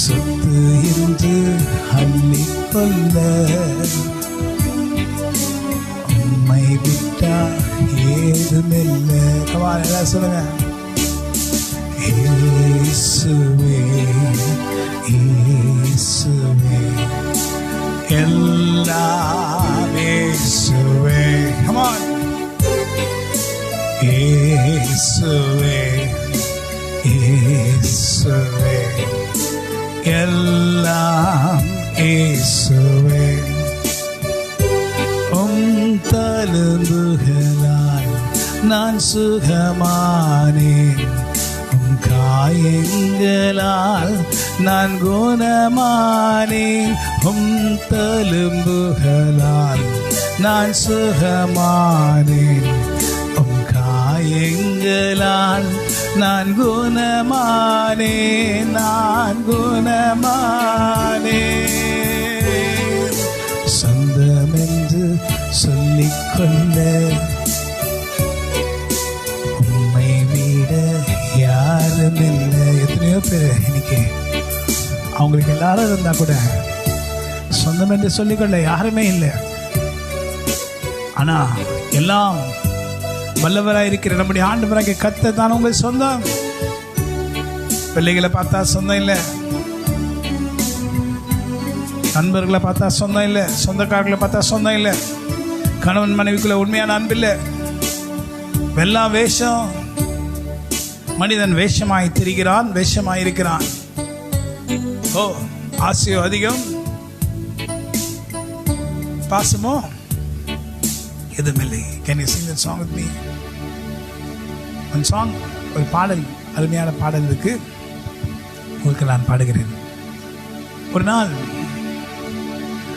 சொத்து என்று அள்ளிக்கொள்ள உம்மை விட்டா ஏதும் இல்ல. சொல்லுங்க. இயேசுவே இயேசுவே எல்லாம் இயேசுவே. Come on. இயேசுவே இயேசுவே எல்லாம் இயேசுவே. தழும்புகளால் நான் சுகமானேன், காயங்களால் நான் குணமானேன். தழும்புகளால் நான் சுகமானேன், காயங்களால் நான் குணமானேன், நான் குணமானேன். சொந்தமென்று சொல்லிக்கொள்ள உம்மை விட யாருமில்லை. எத்தனையோ பேர் இன்னைக்கு அவங்களுக்கு எல்லாரும் இருந்தா கூட சொந்தம் என்று சொல்லிக்கொள்ள யாருமே இல்லை. ஆனா எல்லாம் வல்லவராய் இருக்கிற நம்முடைய ஆண்டவராகிய கர்த்தர் தான் உங்கள் சொந்தம். பிள்ளைகளை பார்த்தா சொந்தம் இல்லை, நண்பர்களை பார்த்தா சொந்தம் இல்லை, சொந்தக்காரர்களை பார்த்தா சொந்தம் இல்லை, கணவன் மனைவிக்குள்ள உண்மையான அன்பு இல்லை, எல்லாம் வேஷம். மனிதன் வேஷமாய் திரிகிறான், வேஷமாய் இருக்கிறான். ஓ, ஆசையோ அதிகம், பாசமோ எதுவுமில்லை. Can you sing that song with me? ஒரு சாங், ஒரு பாடல், அருமையான பாடல் இருக்கு, உங்களுக்கு நான் பாடுகிறேன். ஒரு நாள்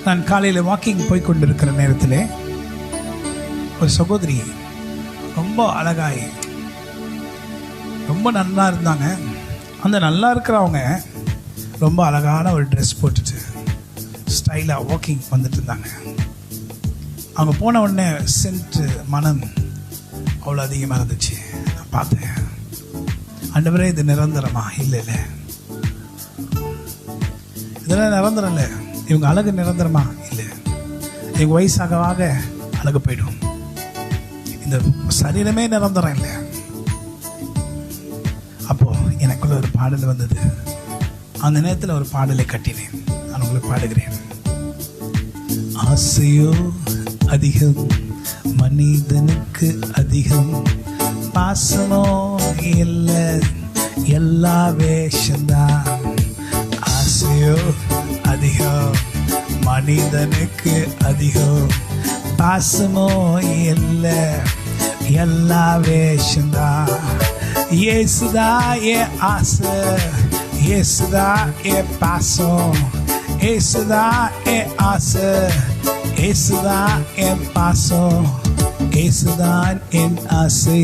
நான் காலையில் வாக்கிங் போய் கொண்டிருக்கிற நேரத்தில் ஒரு சகோதரி ரொம்ப அழகாய் ரொம்ப நல்லா இருந்தாங்க. அந்த நல்லா இருக்கிறவங்க ரொம்ப அழகான ஒரு ட்ரெஸ் போட்டுட்டு ஸ்டைலாக வாக்கிங் வந்துட்டு இருந்தாங்க. அவங்க போன உடனே சென்ட் மனம் அவ்வளோ அதிகமாக இருந்துச்சு. நான் பார்த்தேன், ஆண்டவரே இது நிரந்தரமா? இல்லை இல்லை, இதெல்லாம் நிரந்தரம் இல்லை. இவங்க அழகு நிரந்தரமா? இல்லை. இவங்க வயசாகவாக அழகு போயிடும். இந்த சரீரமே நிரந்தரம் இல்லை. அப்போ எனக்குள்ள ஒரு பாடல் வந்தது. அந்த நேரத்தில் ஒரு பாடலை கட்டினேன். நான் உங்களுக்கு பாடுகிறேன். ஆசையோ அதிகம், மனிதனுக்கு அதிகம், பாசமோ இல்லை, எல்லா வேஷந்தான். ஆசையோ அதிகம், மனிதனுக்கு அதிகம், பாசமோ இல்லை, எல்லா வேஷந்தான். இயேசுதா என் ஆசை, இயேசுதா என் பாசம், இயேசுதா என் ஆசை, இயேசுதா என் பாசம், இயேசுதான் என் ஆசை,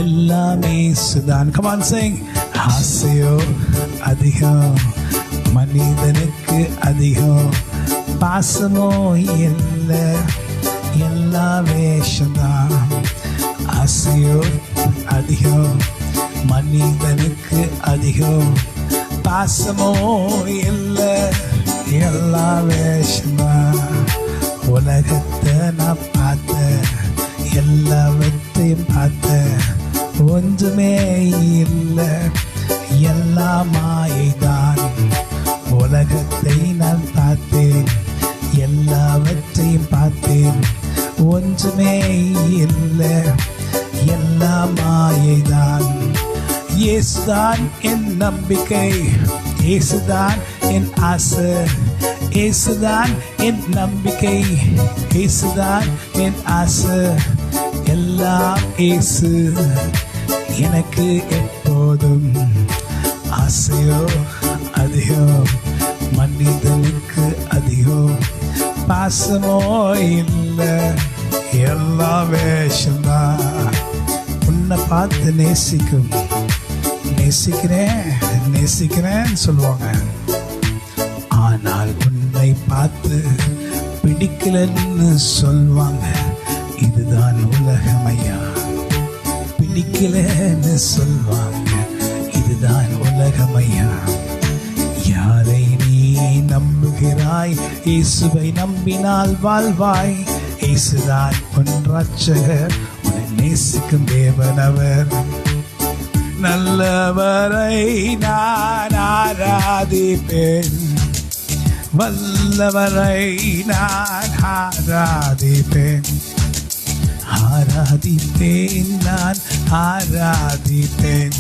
எல்லாமே இயேசுதான். Come on, sing. ஆசையோ அதிகம், மனிதனுக்கு அதிகம், பாசமோ இல்லை, எல்லா வேஷந்தான். ஆசையோ அதிகம், மனிதனுக்கு அதிகம், பாசமோ இல்லை, எல்லா வேஷந்தான். உலகத்தை நான் பார்த்தேன், எல்லாவற்றையும் பார்த்தேன், ஒன்றுமே இல்லை, எல்லா மாயைதான். உலகத்தை நான் பார்த்தேன், எல்லாவற்றையும் பார்த்தேன், ஒன்றுமே இல்லை, எல்லா மாயைதான். இயேசுதான் என் நம்பிக்கை, இயேசுதான் என் ஆசை, இயேசுதான் என் நம்பிக்கை, இயேசுதான் என் ஆசை, எல்லாம் இயேசு எனக்கு எப்போதும். ஆசையோ அதிகம், மனிதனுக்கு அதிகம், பாசமோ இல்லை, எல்லா வேஷம்தான். உன்னை பார்த்து நேசிக்கும், நேசிக்கிறேன் நேசிக்கிறேன்னு சொல்லுவாங்க. ஆனால் உன்னை பார்த்து பிடிக்கலன்னு சொல்வாங்க. இதுதான் உலகமையா, பிடிக்கலன்னு சொல்வாங்க. இதுதான் உலகமையா. யாரை நீ நம்புகிறாய்? இயேசுவை நம்பினால் வாழ்வாய். இயேசுதான் உன் ரட்சகர், உன்னை நேசிக்கும் தேவனவர். நல்லவரை நான் ஆராதிப்பேன், வல்லவரை நான் ஆராதிப்பேன், ஆராதிப்பேன், நான் ஆராதிப்பேன்.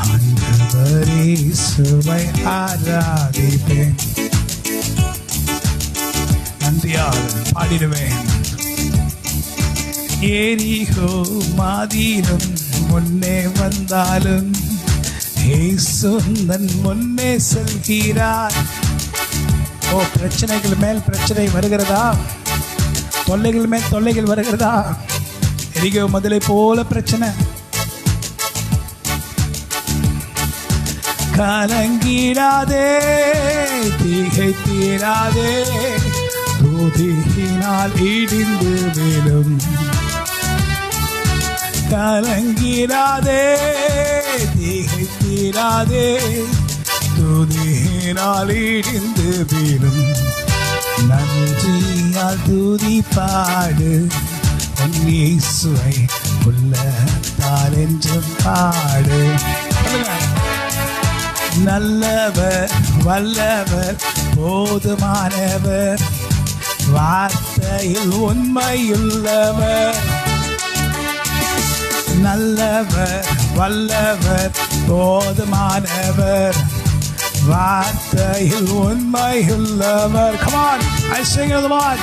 ஆண்டவரே இயேசுவை ஆராதிப்பேன். நன்றியால் பாடிடுவேன். எரிகோ மாதிலும் முன்னே வந்தாலும் இயேசுந்தன் முன்னே செல்கிறார். ஓ, பிரச்சனைகள் மேல் பிரச்சனை வருகிறதா? தொல்லைகள் மேல் தொல்லைகள் வருகிறதா? எரிகோ மதிலை போல பிரச்சனை. கலங்கிடாதே, தீகை தீராதே, தூதியினால் இடிந்து விழும். கலங்கிராதே, திகைத்திராதே, துதியினால் இடிந்து வீழும், நன்றியால் துதி பாடு, உன் இயேசுவை உள்ளத்தால் என்றும் பாடு. நல்லவர், வல்லவர், போதுமானவர், வார்த்தையில் உண்மையுள்ளவர். நல்லவர், வல்லவர், போதுமானவர், வார்த்தையில் உண்மையுள்ளவர். Come on, I sing it Lord.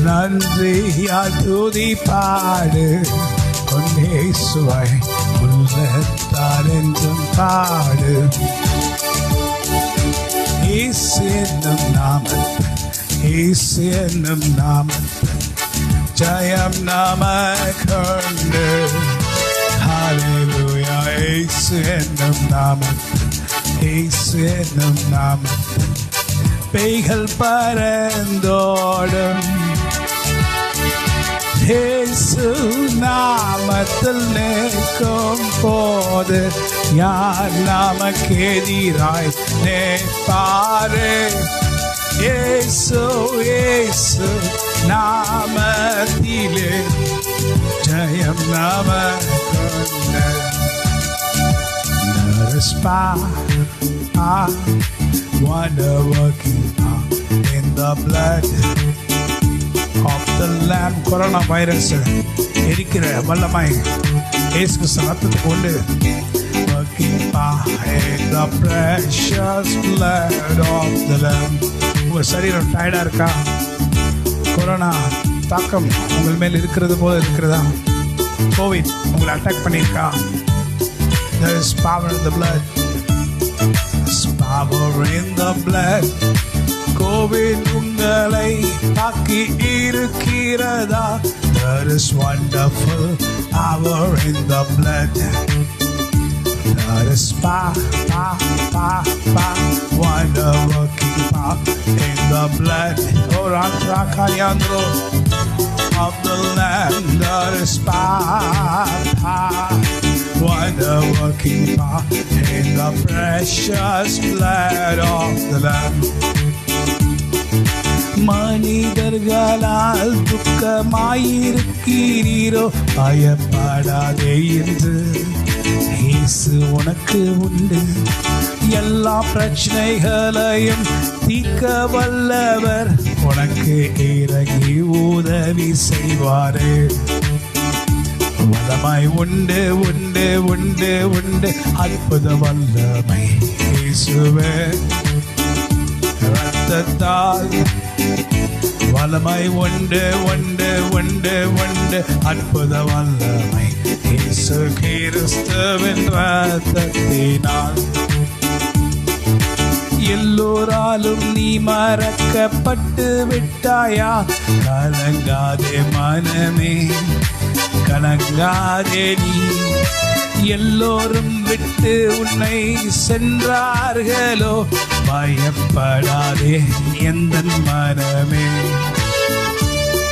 நன்றியால் துதி பாடு, உன் இயேசுவை உள்ளத்தால் என்றும் பாடு. இயேசு என்னும் நாமத்தில், இயேசு என்னும் நாமத்தில் ஜெயம் நமக்குண்டு. ஹல்லேலூயா. இயேசு என்னும் நாமத்தில், இயேசு என்னும் நாமத்தில் பேய்கள் பறந்தோடும். இயேசு நாமத்தில் நிற்கும் போது யார் நமக்கு எதிராய் நிற்பாரு? இயேசு, இயேசு நாமத்திலே ஜெயம் நமக்குண்டு. There is power, wonder-working power in the blood of the Lamb. Corona virus இருக்கிற வல்லமை இயேசு கிறிஸ்து ரத்தத்துக்கு உண்டு. Working power in the precious blood of the Lamb. உங்க சரீரம் டயர்டா இருக்கா? கொரோனா தாக்கம் உங்கள் மேல் இருக்கிறது போல இருக்கிறதா? கோவிட் உங்களை அட்டாக் பண்ணியிருக்கா? There is power in the blood. There is power in the blood. Covid உங்களை தாக்கி இருக்கிறதா? There is wonderful power in the blood. There is power, wonder-working power in the blood. Oh, Rakayandro of the Lamb. There is power, wonder-working power in the precious blood of the Lamb. மனிதர்களால் துக்கமாயிருக்கிறீரோ, பயப்படாதே என்று இயேசு உனக்கு உண்டு. எல்லா பிரச்சனைகளையும் தீர்க்க வல்லவர் உனக்கு இறங்கி உதவி செய்வாரே. வல்லமை உண்டு, உண்டு, உண்டு, உண்டு, அற்புத வல்லமை இயேசுவே ரத்தத்தால். வல்லமை உண்டு, உண்டு, உண்டு, உண்டு, அற்புத வல்லமை இயேசு கிறிஸ்துவின் ரத்தத்தினால். எல்லோராலும் நீ மறக்கப்பட்டு விட்டாயா? கலங்காதே மனமே, கலங்காதே நீ. எல்லோரும் விட்டு உன்னை சென்றார்களோ, பயப்படாதே எந்தன் மனமே.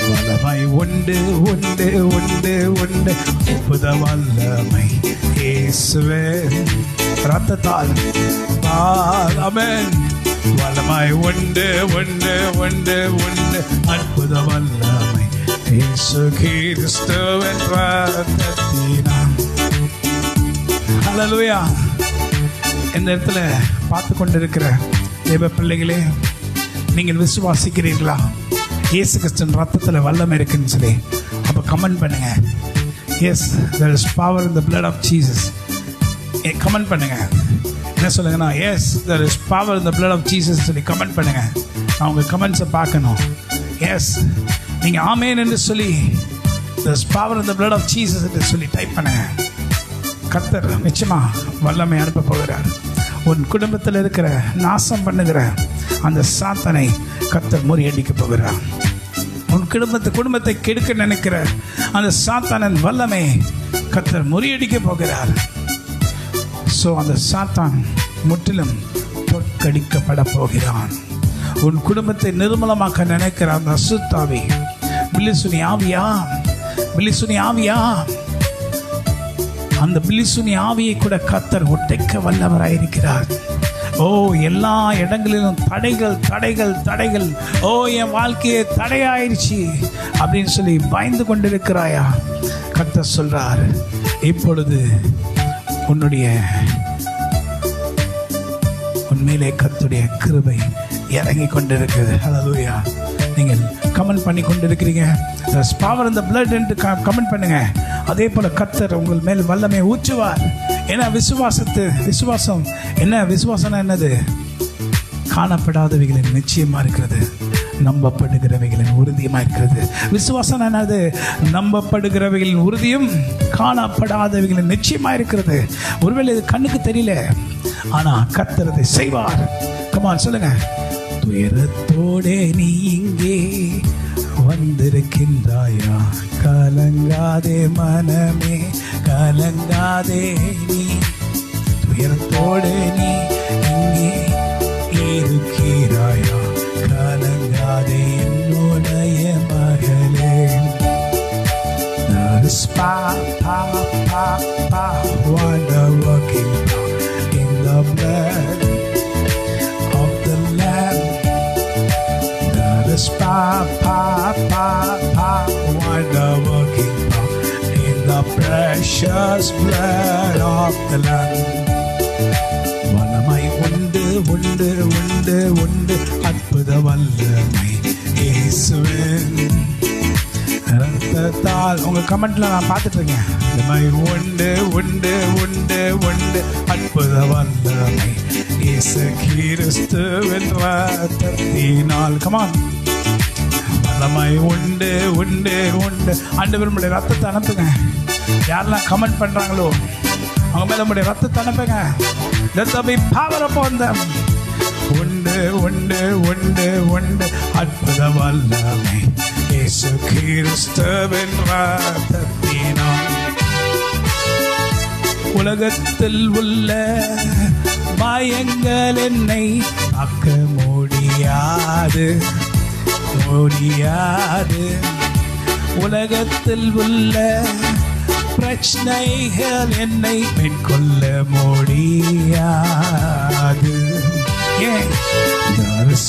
வல்லமை உண்டு, உண்டு, உண்டு, உண்டு, அற்புத வல்லமை இயேசுவே ரத்தத்தால். ஆமென். வல்லமை உண்டு, உண்டு, உண்டு, உண்டு, அற்புத வல்லமை இயேசு கிறிஸ்துவின் ரத்தத்தினால். ஹல்லேலூயா. இந்த இடத்துல பார்த்து கொண்டிருக்கிற தேவ பிள்ளைகளே, நீங்கள் விசுவாசிக்கிறீர்களா இயேசு கிறிஸ்துவின் ரத்தத்தில் வல்லமை இருக்குன்னு சொல்லி? அப்போ கமெண்ட் பண்ணுங்க. Yes, there is power in the blood of Jesus. Comment பண்ணுங்க. என்ன சொல்லுங்கன்னா, yes, there is power in the blood of Jesus சொல்லி கமெண்ட் பண்ணுங்க. நான் உங்கள் கமெண்ட்ஸை பார்க்கணும். எஸ், நீங்கள் ஆமேன் என்று சொல்லி there is power in the blood of Jesus என்று சொல்லி டைப் பண்ணுங்க. கர்த்தர் நிச்சயமா வல்லமை அனுப்ப போகிறார். உன் குடும்பத்தில் இருக்கிற நாசம் பண்ணுகிற அந்த சாத்தானை கர்த்தர் முறியடிக்க போகிறார். உன் குடும்பத்தை கெடுக்க நினைக்கிற அந்த சாத்தானின் வல்லமை கர்த்தர் முறியடிக்க போகிறார். ஸோ அந்த சாத்தான் முற்றிலும் தோற்கடிக்கப்பட போகிறான். உன் குடும்பத்தை நிர்மலமாக்க நினைக்கிற அந்த அசுத்தாவி, பில்லிசுனி ஆவியா, பில்லிசுனி ஆவியா, அந்த பில்லிசூனி ஆவியை கூட கர்த்தர் ஒட்டைக்க வல்லவராயிருக்கிறார். ஓ, எல்லா இடங்களிலும் தடைகள் தடைகள் தடைகள். ஓ, என் வாழ்க்கையே தடையாயிருச்சு அப்படின்னு சொல்லி பயந்து கொண்டிருக்கிறாயா? கர்த்தர் சொல்றார், இப்பொழுது உண்மையிலே கர்த்தருடைய கிருபை இறங்கி கொண்டிருக்கிறது. ஹல்லேலூயா. நீங்கள் கமெண்ட் பண்ணி கொண்டிருக்கிறீங்க, there's power in the blood என்று கமெண்ட் பண்ணுங்க. அதே போல கர்த்தர் உங்கள் மேல் வல்லமை ஊற்றுவார். ஏன்னா விசுவாசம் என்ன? விசுவாசம் என்னது? காணப்படாதவைகளின் நிச்சயமா இருக்கிறது, நம்பப்படுகிறவைகளின் உறுதியமா இருக்கிறது. விசுவாசம் என்னது? நம்பப்படுகிறவைகளின் உறுதியும் காணப்படாதவைகளின் நிச்சயமா இருக்கிறது. ஒருவேளை இது கண்ணுக்கு தெரியல, ஆனா கர்த்தர் அதை செய்வார். கமான் சொல்லுங்க. துயரத்தோடே நீ இங்கே வந்திருக்கின்றாயா, கலங்காதே மனமே, கலங்காதே நீ. துயரத்தோடே நீ இங்கே இருக்கிறாயா, கலங்காதே என்னுடைய மகளே. Wonder working in the blood of the Lamb. That is wonder working in the precious blood of the Lamb. வல்லமை உண்டு உண்டு உண்டு உண்டு, அற்புத வல்லமை இயேசுவின் ரத்தத்தால். உங்க கமெண்ட்ல நான் பார்த்துட்டு இருக்கேன். வல்லமை உண்டு உண்டு உண்டு உண்டு, அற்புத வல்லமை இயேசு கிறிஸ்துவின் ரத்தத்தினால். கமான். வல்லமை உண்டு உண்டு உண்டு. ஆண்டவர் உம்முடைய ரத்தத்தை அனுப்புங்க. யாரெல்லாம் கமெண்ட் பண்றாங்களோ அவங்க மேல உம்முடைய ரத்தத்தை அனுப்புங்க. Let there be power upon them. உண்டு உண்டு உண்டு உண்டு, அற்புத வல்லமை இயேசு கிறிஸ்துவின் ரத்தத்தினால். உலகத்தில் உள்ள பயங்கள் என்னை தாக்க முடியாது முடியாது. உலகத்தில் உள்ள பிரச்சனைகள் என்னை மேற்கொள்ள முடியாது. ஏன்? There is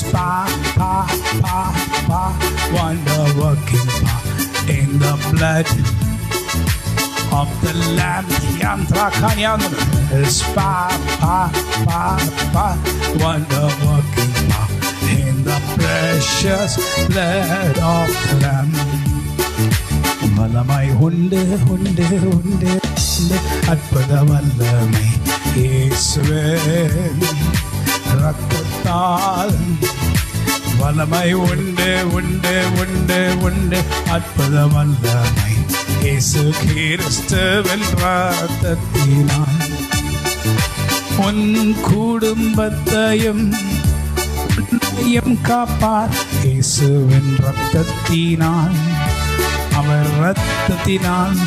wonder working in the blood of the Lamb. There is wonder working in the precious blood of the Lamb. வல்லமை உண்டு உண்டு உண்டு, அற்புத வல்லமை இயேசுவின் ரத்தத்தால். வல்லமை உண்டு உண்டு உண்டு உண்டு, அற்புத வல்லமை இயேசு கிறிஸ்துவின் ரத்தத்தினால். உன் குடும்பத்தையும் காப்பார் இயேசுவின் ரத்தத்தினால். அவர் ரத்தத்தினால்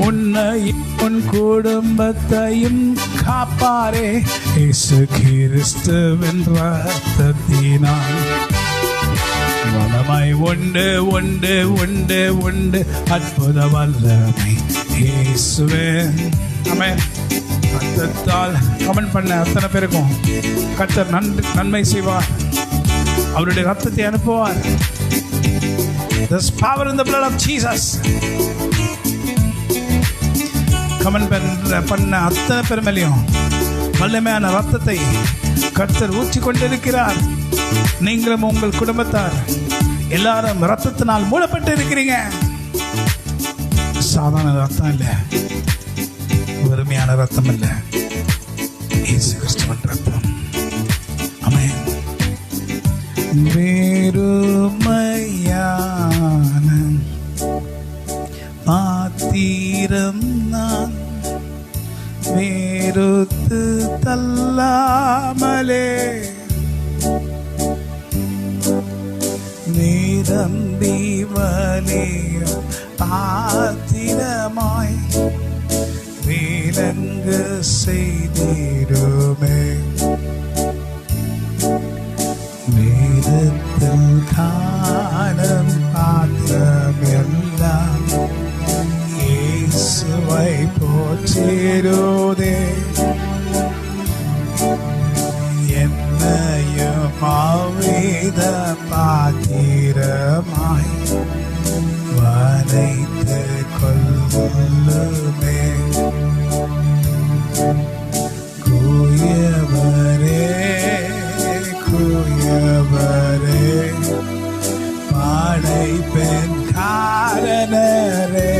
உன்னையும் உன் குடும்பத்தையும் காப்பாரே இயேசு கிறிஸ்துவின் ரத்தத்தினால். வல்லமை உண்டு உண்டு உண்டு உண்டு, அற்புத வல்லமை இயேசுவின். ஆமென். ரத்தத்தால். கமெண்ட் பண்ண அத்தனை பேருக்கும் கர்த்தர் நன்மை செய்வார். அவருடைய ரத்தத்தை அனுப்புவார். There's power in the blood of Jesus. Comment பண்ண அத்தனை பேர் மேலேயும் வல்லமையான ரத்தத்தை கர்த்தர் ஊற்றி கொண்டிருக்கிறார். நீங்களும் உங்கள் குடும்பத்தார் எல்லாரும் ரத்தத்தினால் மூடப்பட்டு இருக்கிறீங்க. சாதாரண ரத்தம் இல்லை, வெறுமையான ரத்தம் இல்லை, இயேசு கிறிஸ்துவின் ரத்தம். ஆமென். வெறுமையான பாத்திரம் நான் வேறுத்து தள்ளாமலே நிரம்பி வலியும் பாத்திரமாய் விளங்கு செய்திடுமே. வேதத்தில் காணும் பாத்திரம் எல்லாம் இயேசுவை போற்ற தீருதே. என்னையும் அவ்வித பாத்திரமாய் வரைத்து கொள்ளுமே. குயவரே குயவரே படைப்பெண் காரணரே.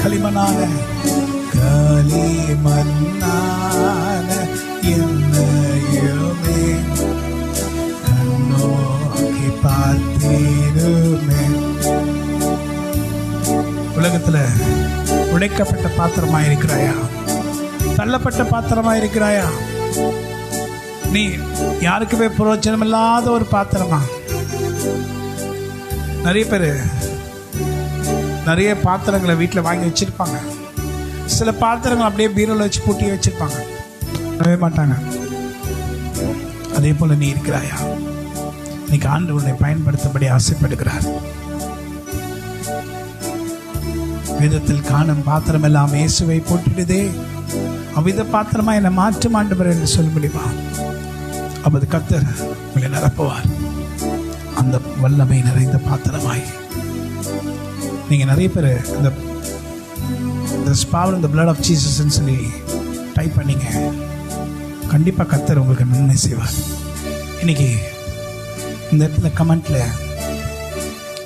களிமண்ணான களிமண்ணான என்னையுமே கண்ணோக்கி பார்த்திருமே. உலகத்துல உடைக்கப்பட்ட பாத்திரமாயிருக்கிறாயா? தள்ளப்பட்ட பாத்திரமாயிருக்கிறாயா? நீ யாருக்குமே பிரயோஜனம் இல்லாத ஒரு பாத்திரமா? நிறைய பேர் நிறைய பாத்திரங்களை வீட்டில் வாங்கி வச்சிருப்பாங்க. சில பாத்திரங்கள் அப்படியே பீரோல வச்சு பூட்டி வச்சிருப்பாங்க, மாட்டாங்க. அதே போல நீ இருக்கிறாயா? இன்னைக்கு ஆண்டவர் உன்னை பயன்படுத்தபடி ஆசைப்படுகிறார். வேதத்தில் காணும் பாத்திரம் எல்லாம் இயேசுவை போட்டிடுதே, அவ்வித பாத்திரமா என்னை மாற்றும் ஆண்டவர் என்று சொல்ல முடியுமா? அப்போது கர்த்தர் உங்களை நிரப்புவார். அந்த வல்லமை நிறைந்த பாத்திரமாய் நீங்க நிறைய பேர் இந்த power in the blood of Jesus ன்னு சொல்லி டைப் பண்ணீங்க. கண்டிப்பா கர்த்தர் உங்களுக்கு நன்மை செய்வார். இன்னைக்கு இந்த இடத்துல கமெண்ட்ல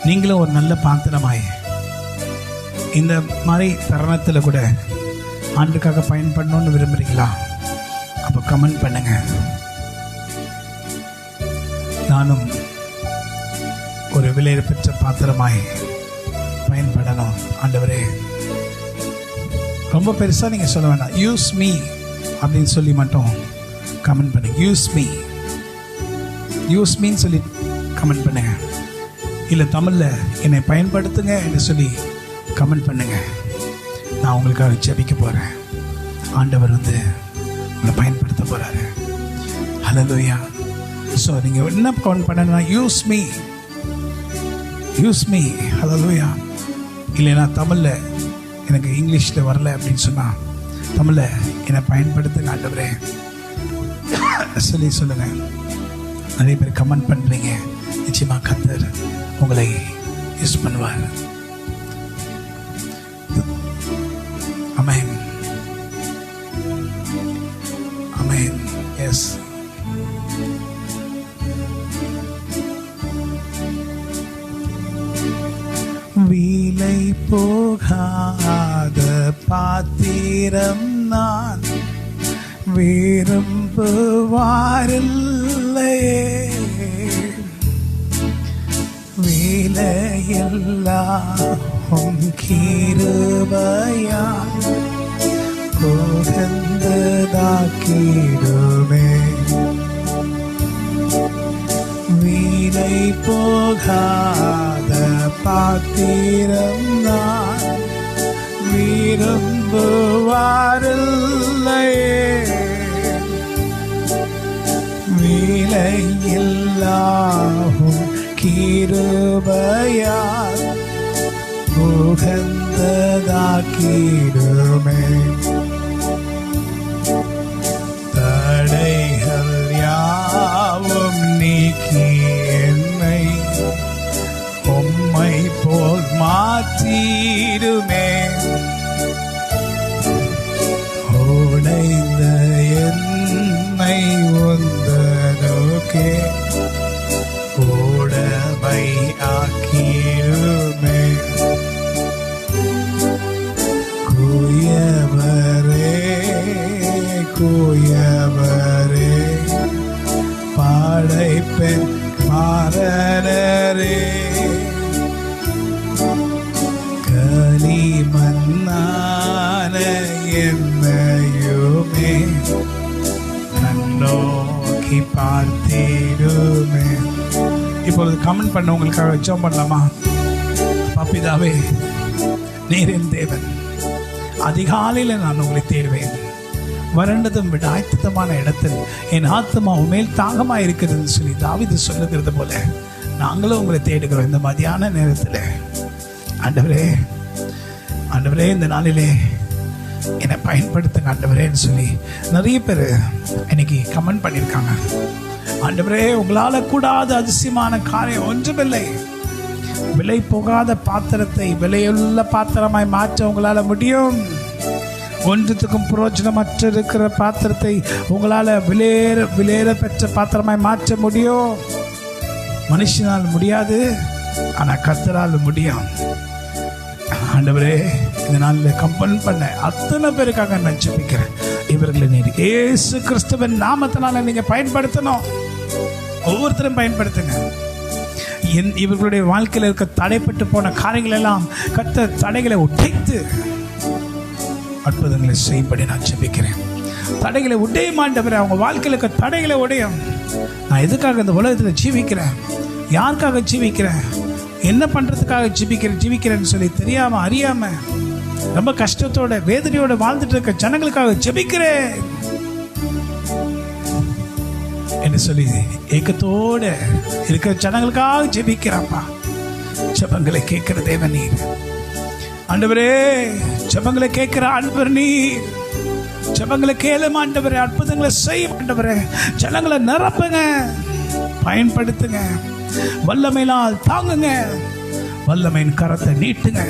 நீங்களும் ஒரு நல்ல பாத்திரமாய் இந்த மாதிரி தருணத்தில் கூட ஆண்டுக்காக பயன்படணும்னு விரும்புறீங்களா? அப்போ கமெண்ட் பண்ணுங்க. நானும் ஒரு விலையிற பெற்ற பாத்திரமாய் பயன்படணும் ஆண்டவரே. ரொம்ப பெருசாக நீங்கள் சொல்ல வேண்டாம், யூஸ் மீ அப்படின்னு சொல்லி மட்டும் கமெண்ட் பண்ணுங்க. யூஸ் மீன்னு சொல்லி கமெண்ட் பண்ணுங்க. இல்லை தமிழில் என்னை பயன்படுத்துங்க என்று சொல்லி கமெண்ட் பண்ணுங்க. நான் உங்களுக்காக ஜெபிக்க போகிறேன். ஆண்டவர் உங்களை பயன்படுத்த போகிறாரு. ஹல்லேலூயா. ஸோ நீங்கள் என்ன கமெண்ட் பண்ணணும்னா யூஸ் மீ. ஹல்லேலூயா. இல்லைன்னா தமிழில் எனக்கு இங்கிலீஷில் வரல அப்படின்னு சொன்னால் தமிழில் என்னை பயன்படுத்துங்க ஆண்டவரே சொல்லி சொல்லுங்கள். நிறைய பேர் கமெண்ட் பண்ணுறீங்க. நிச்சயமாக கர்த்தர் உங்களை யூஸ் பண்ணுவார். Amen. Amen. Yes. வீலை போகாத பாத்திரம் நான் விரும்புவாரில்லையே. வீலையெல்லாம் கிருபையா உகந்ததாக்கிடுமே. வீலை போகாத பாத்திரம் நான் விரும்புவாரில்லையே. வீலையெல்லாம் கிருபையால் உகந்ததாக்கிடுமே. தடைகள் யாவும் நீக்கி என்னை உம்மை போல் மாற்றிடுமே. உடைந்த என்னை உந்தனுக்கே உடமை ஆக்கிடுமே. குயவரே படைப்பெண் காரணரே. களிமண்ணான என்னையுமே கண்ணோக்கி பார்த்திடுமே. இப்பொழுது கமெண்ட் பண்ண உங்களுக்காக ஜெபம் பண்ணலாமா? பாப்பிதாவே, நீர் என் தேவன். அதிகாலையில் நான் உங்களை தேடுவேன். வறண்டதும் விட ஆயத்தமான இடத்தில் என் ஆத்மா உண்மையில் தாகமாக இருக்கிறதுன்னு சொல்லி தாவீது சொல்லுகிறது போல நாங்களும் உங்களை தேடுகிறோம். இந்த மதியான நேரத்தில் ஆண்டவரே, இந்த நாளிலே என்னை பயன்படுத்துங்க ஆண்டவரேன்னு சொல்லி நிறைய பேர் இன்னைக்கு கமெண்ட் பண்ணியிருக்காங்க. ஆண்டவரே, உங்களால் கூடாத அதிசயமான காரியம் ஒன்றுமில்லை. விலை போகாத பாத்திரத்தை விலையுள்ள பாத்திரமாய் மாற்ற உங்களால் முடியும். ஒன்றுத்துக்கும் புரோஜனமற்ற இருக்கிற பாத்திரத்தை உங்களால் விலையேற பெற்ற பாத்திரமாய் மாற்ற முடியும். மனுஷனால் முடியாது, ஆனால் கர்த்தரால் முடியும். ஆண்டவரே, இந்த நாளில் கம்பல் பண்ண அத்தனை பேருக்காக நான் ஜெபிக்கிறேன். இவர்களை நீர் இயேசு கிறிஸ்துவின் நாமத்தினால நீங்க பயன்படுத்தணும். ஒவ்வொருத்தரும் பயன்படுத்துங்க. இவர்களுடைய வாழ்க்கையில் இருக்க தடைப்பட்டு போன காரியங்கள் எல்லாம் கர்த்தர் தடைகளை உடைத்து அற்புதங்களை செய்யும்படி நான் ஜெபிக்கிறேன். தடைகளை உடையும் ஆண்டவரே, அவங்க வாழ்க்கையில் இருக்க தடைகளை உடையும். நான் எதுக்காக இந்த உலகத்தில் ஜீவிக்கிறேன், யாருக்காக ஜீவிக்கிறேன், என்ன பண்றதுக்காக ஜீவிக்கிறேன்னு சொல்லி தெரியாம அறியாம ரொம்ப கஷ்டத்தோட வேதனையோட வாழ்ந்துட்டு இருக்க ஜனங்களுக்காக ஜெபிக்கிறேன் என்று சொல்லி ஏக்கத்தோட இருக்கிற ஜனங்களுக்காக ஜெபிக்கிறாப்பா. ஜெபங்களை கேட்கிற தேவன் நீர் ஆண்டவரே, ஜெபங்களை கேட்கிற ஆண்டவர் நீர். ஜெபங்களை கேளும் ஆண்டவரே, அற்புதங்களை செய்யும் ஆண்டவரே. ஜனங்களை நிரப்புங்க, பயன்படுத்துங்க, வல்லமையினால் தாங்குங்க, வல்லமையின் கரத்தை நீட்டுங்க.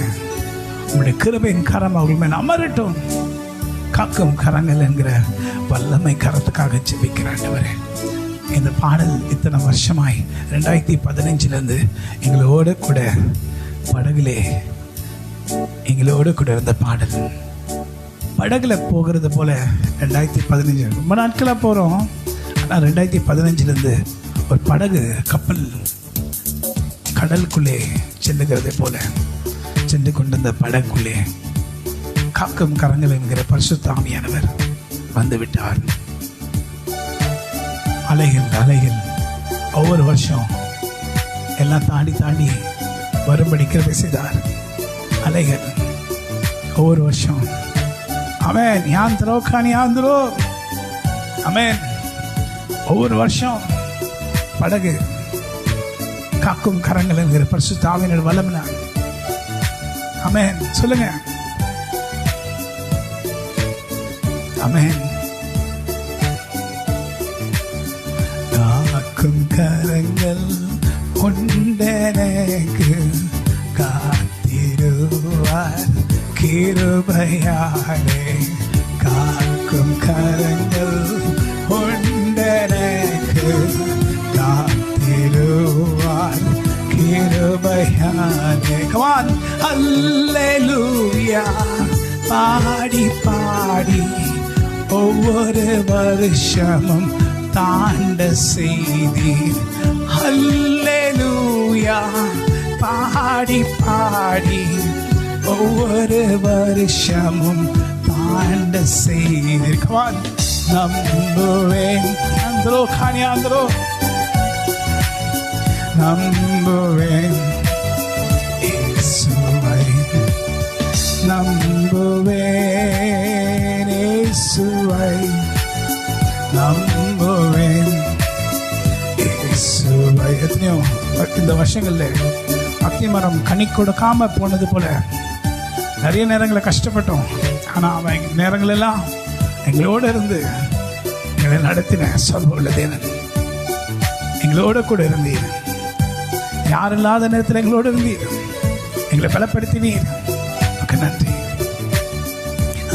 உங்களுடைய கிருபையின் கரம் அவர்கள் மேல் அமரட்டும். காக்கும் கரங்கள் என்கிற வல்லமை கரத்துக்காக ஜெபிக்கிற ஆண்டவரே, இந்த பாடல் இத்தனை வருஷமாய் 2015 எங்களோட கூட படகுலே எங்களோட கூட இருந்த பாடல். படகுல போகிறது போல 2015 ரொம்ப நாட்களாக போகிறோம். ஆனால் 2015 ஒரு படகு கப்பல் கடலுக்குள்ளே செல்லுகிறதை போல சென்று கொண்டிருந்த படகுக்குள்ளே காக்கும் கரங்கள் என்கிற பரிசுத்த ஆவியானவர் வந்து விட்டார். அலைகள் ஒவ்வொரு வருஷம் எல்லாம் தாண்டி வரும்படி கிருபை செய்தார். அலைகள் ஒவ்வொரு வருஷம் ஆமென் யாந்திரோ காணி யாந்திரோ ஆமென். ஒவ்வொரு வருஷம் படகு காக்கும் கரங்கள் என்கிற பரிசுத்த ஆவியானவர் வல்லமையினார். ஆமென் சொல்லுங்க. ஆமென். காக்கும் கரங்கள் கொண்டனக்கு காத்திருவார் கிருபையாலே. காக்கும் கரங்கள் கொண்டனக்கு காத்திருவார் கிருபையாலே. Come on, Hallelujah. பாடி ஒவ்வொரு வருஷமும் தாண்ட செய்தீர். ஹல்லேலூயா. பாடி ஒவ்வொரு வருஷமும் தாண்ட செய்தீர். Come on, நம்புவேன் ஆந்திரோ காணி ஆந்திரோ நம்புவேன் இயேசுவை நம்புவேன் இயேசுவை நம்புவேன் இயேசுவை. எத்தனையோ இந்த வருஷங்கள்ல அத்திமரம் கனி கொடுக்காம போனது போல நிறைய நேரங்களை கஷ்டப்பட்டோம். ஆனால் அவன் நேரங்கள் எல்லாம் எங்களோட இருந்து எங்களை நடத்தின சொல்ல தேவன். எங்களோட கூட இருந்தீர். யார் இல்லாத நேரத்தில் எங்களோட இருந்தீர். எங்களை பலப்படுத்தினீர். நன்றி.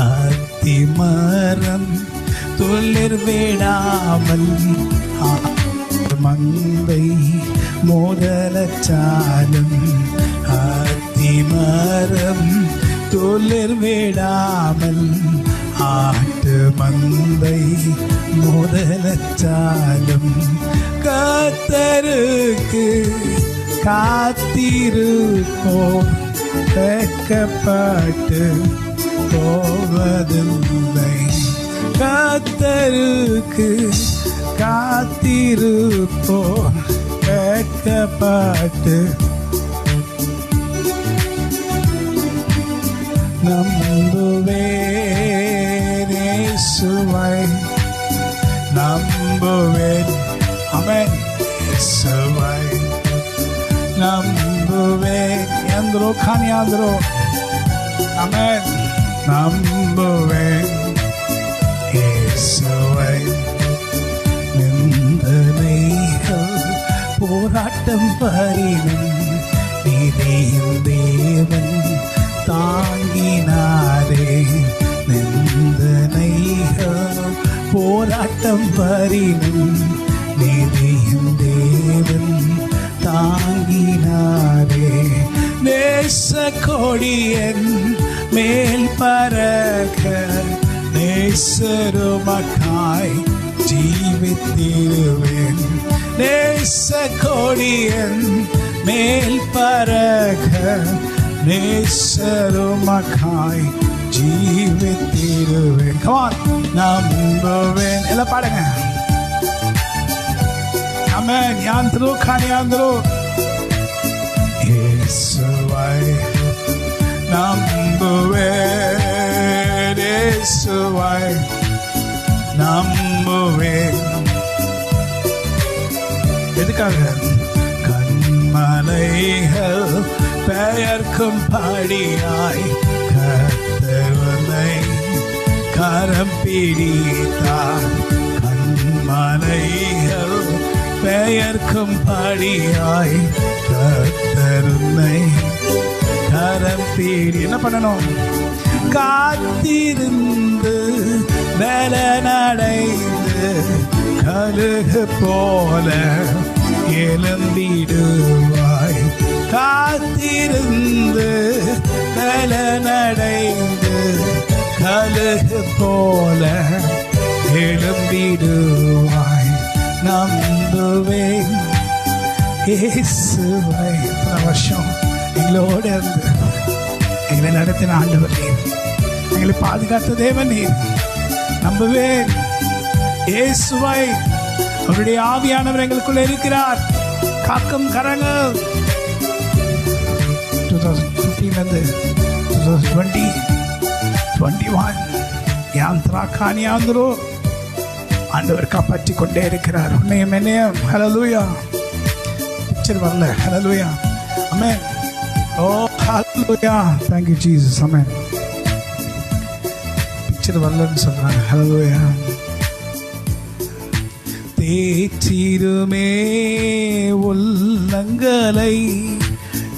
அத்திமரம் துளிர் விடாமல் மந்தை மோதலச்சாலும் அத்திமரம் துளிர் விடாமல் ஆட்டு மந்தை மோதலச்சாலும் கர்த்தருக்கு காத்திருப்போம் வெட்கப்பட்டு போவதில்லை. கர்த்தருக்கு காத்திருப்போம் வெட்கப்பட்டு நம்புவேன் இயேசுவை நம்புவேன். ஆமென். இயேசுவை நம்புவேன். யாந்திரோ காணி யாந்திரோ. ஆமென். நம்புவேன் இயேசுவை. நிந்தனைகள் போராட்டம் பரினும் நீதியின் தேவன் தாங்கினாரே. நிந்தனைகள் போராட்டம் பரினும் நீதியின் தேவன் தாங்கினாரே. நேச கொடியன் மேல் பறக்க நேசருமக்காய் ஜீவித்திடுவேன். நேச கொடியன் மேல் பறக்க நேசருமக்காய் ஜீவித்திடுவேன். நம்புவேன். எல்லாம் பாடுங்க. ஆமென். யாந்திரோ காணியாந்திரோ இயேசுவை நம்புவேன். இயேசுவை நம்புவேன். எதுக்காக? கண்மலைகள் பெயர்க்கும் படியாய் கர்த்தரை கரம் பிடித்தார். கண்மலைகள் பெயர்க்கும் படியாய் கர்த்தரை கரம் பிடி. என்ன பண்ணணும்? காத்திருந்து பலனடைந்து கழுகு போல எழுந்திடுவாய். காத்திருந்து பலனடைந்து கழுகு போல எழும்பிடுவாய். நம்புவேன் இயேசுவை. பல வருஷம் எங்களோட இருந்து எங்களை நடத்தின ஆண்டவர் நீர், எங்களை பாதுகாத்த தேவன் நீர். நம்புவேன் இயேசுவை. அவருடைய ஆவியானவர் எங்களுக்குள்ள இருக்கிறார். காக்கும் கரங்கள் 2015 2020 21 யாந்திரா காணியாந்திரோ ஆண்டவர் காப்பாற்றி கொண்டே இருக்கிறார். உன்னையும் என்னையும். ஹல்லேலூயா. பிக்சர் வரல. ஹல்லேலூயா. ஆமென். ஓ ஹல்லேலூயா. Thank you Jesus. Amen. Picture வரலன்னு சொல்றாங்க. ஹல்லேலூயா. தேற்றிடுமே உள்ளங்களை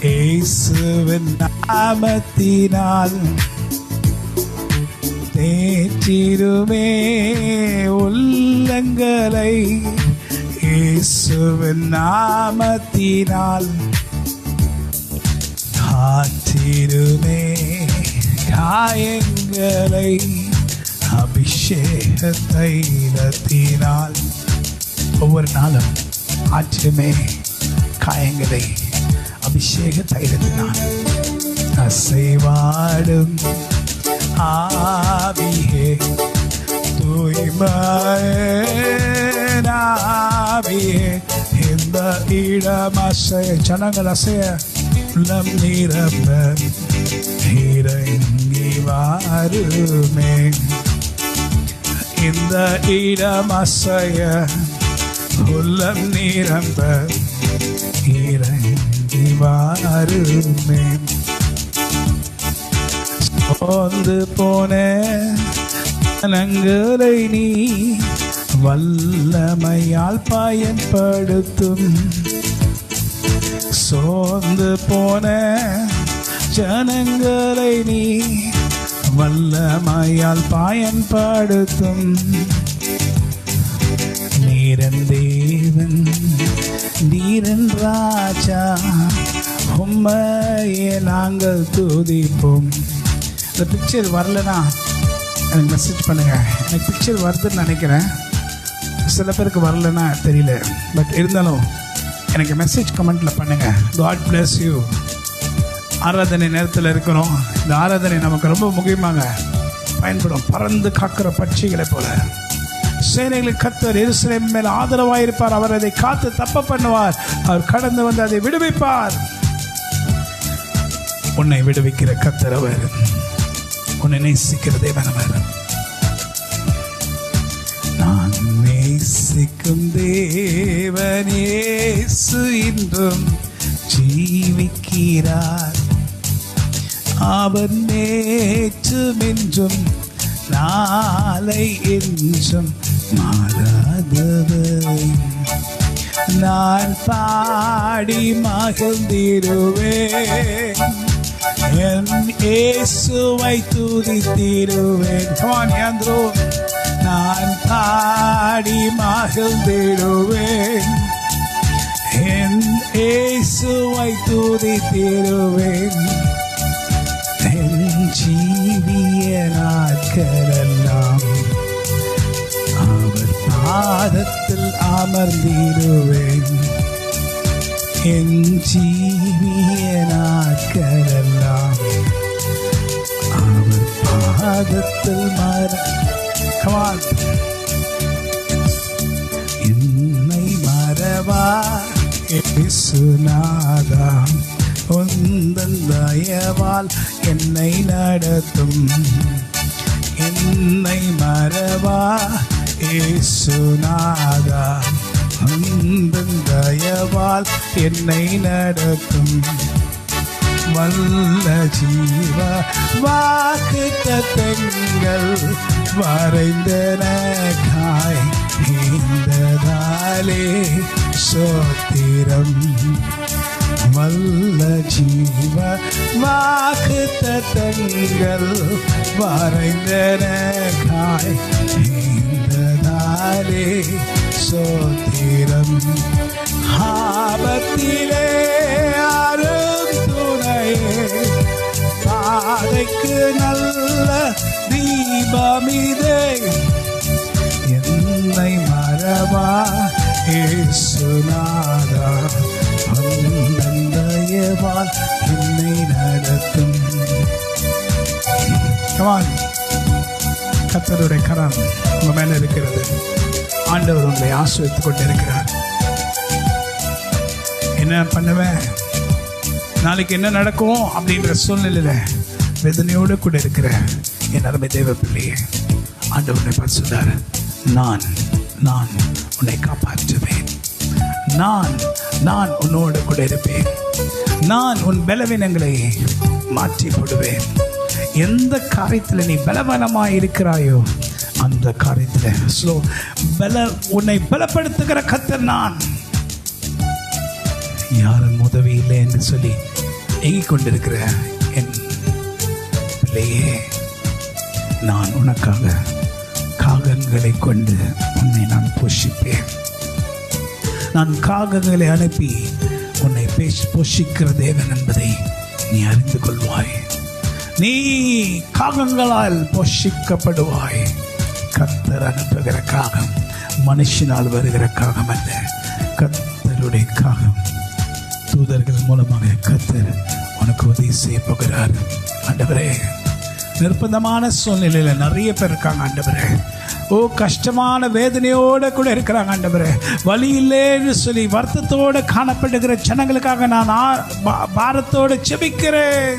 இயேசுவின் நாமத்தினால். தேற்றிடுமே உள்ளங்களை இயேசுவின் நாமத்தினால். காத்திடுமே காயங்களை அபிஷேக தைலத்தினால். ஒவ்வொரு நாளும் ஆற்றிடுமே காயங்களை அபிஷேக தைலத்தினால். அசைவாடும் ஆவியே தூய்மையாவியே இந்த இடம் அசைய. ஜனங்கள் அசைய உள்ளம் நிரம்ப இறங்கி வாருமே. இந்த இடம் அசைய உள்ளம் நிரம்ப இறங்கி வாருமே. சோர்ந்து போன ஜனங்களை நீ வல்லமையால் பயன்படுத்தும். சோர்ந்து போன ஜனங்களை நீ வல்லமையால் பயன்படுத்தும். நீரன் தேவன் நீரன் ராஜா உம்மையே நாங்கள் துதிப்போம். இந்த பிக்சர் வரலனா எனக்கு மெசேஜ் பண்ணுங்க. எனக்கு பிக்சர் வருதுன்னு நினைக்கிறேன். சில பேருக்கு வரலன்னா தெரியல. பட் இருந்தாலும் எனக்கு மெசேஜ் கமெண்ட்டில் பண்ணுங்க. God bless you. ஆராதனை நேரத்தில் இருக்கிறோம். இந்த ஆராதனை நமக்கு ரொம்ப முக்கியமாக பயன்படும். பறந்து காக்கிற பட்சிகளை போல சேனைகளுக்கு கர்த்தர் எருசலேம் மேல் ஆதரவாக இருப்பார். அவர் அதை காத்து தப்ப பண்ணுவார். அவர் கடந்து வந்து அதை விடுவிப்பார். உன்னை விடுவிக்கிற கர்த்தர் அவர். உன்னை நேசிக்கிற தேவன் அவர். நான் நேசிக்கும் தேவன் இயேசு இன்றும் ஜீவிக்கிறார். அவர் நேற்றும் இன்றும் நாளை என்றும் மாறாதவர். நான் பாடி மகிழ்ந்திடுவேன், என் இயேசுவை துதித்திடுவேன். நான் பாடி மகிழ்ந்திடுவேன், என் இயேசுவை துதித்திடுவேன். என் ஜீவிய நாட்களெல்லாம் அவர் பாதத்தில் அமர்ந்திடுவேன். என் ஜீவிய நாட்களெல்லாம் அவர் பாதத்தில் என்னை மறவா இயேசுநாதா, உந்தன் தயவால் என்னை நடத்தும். என்னை மறவா இயேசுநாதா, உந்தன் தயவால் என்னை நடத்தும். வல்ல ஜீவ வாக்குத்தத்தங்கள் வரைந்தனக்காய் இந்ததாலே சோத்திரம். வல்ல ஜீவ வாக்குத்தத்தங்கள் வரைந்தனக்காய் இந்ததாலே சோத்திரம். ஆபத்திலே பாதைக்கு நல்ல தீபமிதே. என்னை மறவா இயேசுநாதா, உந்தன் தயவால் என்னை நடத்தும். கர்த்தருடைய கரம் உங்க மேல இருக்கிறது. ஆண்டவர் உங்களை ஆசீர்வதித்துக் கொண்டிருக்கிறார். என்ன பண்ணுவேன், நாளைக்கு என்ன நடக்கும் அப்படின்ற சூழ்நிலையில வேதனையோடு கூட இருக்கிற என் அருமை தேவ பிள்ளையே, ஆண்டவரை பார்த்து சொல்றார், நான் உன்னை காப்பாற்றுவேன். நான் உன்னோடு கூட இருப்பேன். நான் உன் பலவீனங்களை மாற்றி போடுவேன். எந்த காரியத்தில் நீ பலவீனமாய் இருக்கிறாயோ அந்த காரியத்தில் உன்னை பலப்படுத்துகிற கர்த்தர் நான். யாரும் உதவி இல்லை என்று சொல்லி ஏங்கிக் கொண்டிருக்கிற என் பிள்ளையே, நான் உனக்காக காகங்களை கொண்டு உன்னை நான் போஷிப்பேன். நான் காகங்களை அனுப்பி உன்னை போஷிக்கிற தேவன் என்பதை நீ அறிந்து கொள்வாய். நீ காகங்களால் போஷிக்கப்படுவாய். கர்த்தர் அனுப்புகிற காகம் மனுஷனால் வருகிற காகம் அல்ல. கர்த்தருடைய காகம் தூதர்கள் மூலமாக கர்த்தர் உனக்கு உதவி செய்ய போகிறார். ஆண்டவரே, நிர்பந்தமான சூழ்நிலையில நிறைய பேர் இருக்காங்க ஆண்டவரே. கஷ்டமான வேதனையோட கூட இருக்கிறாங்க ஆண்டவரே. வலி இல்லைன்னு சொல்லி வருத்தத்தோடு காணப்படுகிற ஜனங்களுக்காக நான் பாரத்தோடு ஜெபிக்கிறேன்.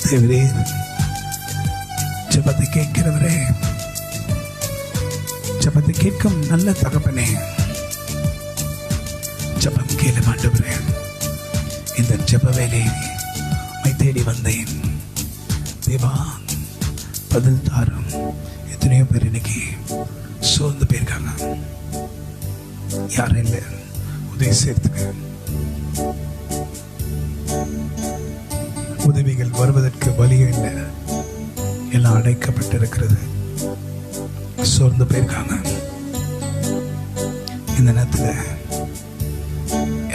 தேவரே, ஜெபத்தை கேட்கிறவரே, ஜெபத்தை கேட்கும் நல்ல தகப்பனே, ஜெபம் கேளு ஆண்டவரே. இந்த ஜெப வேலையை தேடி வந்தேன் தேவா, பதில் தாரும். எத்தனையோ பேர் இன்னைக்கு சோர்ந்து போயிருக்காங்க. யாரும் இல்லை உதவி செய்யறதுக்கு. உதவிகள் வருவதற்கு வழியே இல்லை. எல்லாம் அடைக்கப்பட்டிருக்கிறது. சோர்ந்து போயிருக்காங்க. இந்த நேரத்தில்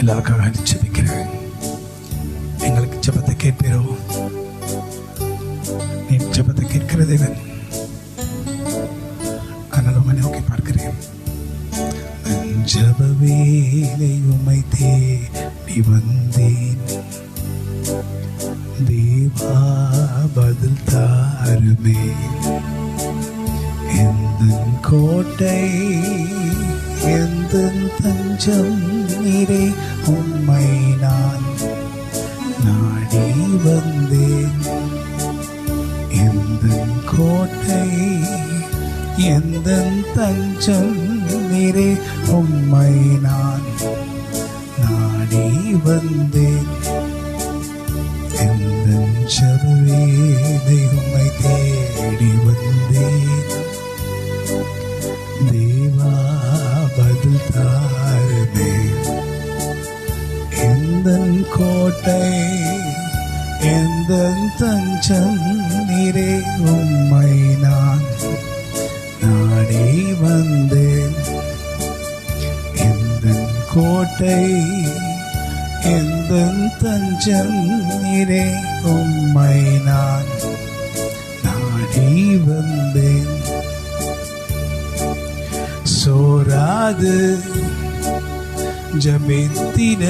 எல்லாருக்காக ஜெபிக்கிறேன். எங்களுக்கு ஜெபத்தை கேட்பீரோ? நீ ஜெபத்தை கேட்கிற தேவன். அதனால உம்மை நோக்கி பார்க்கிறேன். ஜெப வேளை உம்மை தேடி வந்தேன் தேவா, பதில் தாருமே. எந்தன் கோட்டை எந்தன் தஞ்சம் நீரே, உம்மை நான் நாடி வந்தேன். எந்தன் கோட்டை எந்தன் தஞ்சம் நீரே, உம்மை நான் நாடி நாடி வந்தேன். எந்தன் ஜெபவேளை உம்மை தேடி வந்தேன். தேவா பதில் தாருமே. எந்தன் கோட்டை எந்தன் தஞ்சம் நீரே, உம்மை நான் நாடி வந்தேன். எந்தன் கோட்டை எந்தன் தஞ்சம் நீரே, உம்மை நான் நாடி வந்தேன். சோராது ஜபித்திட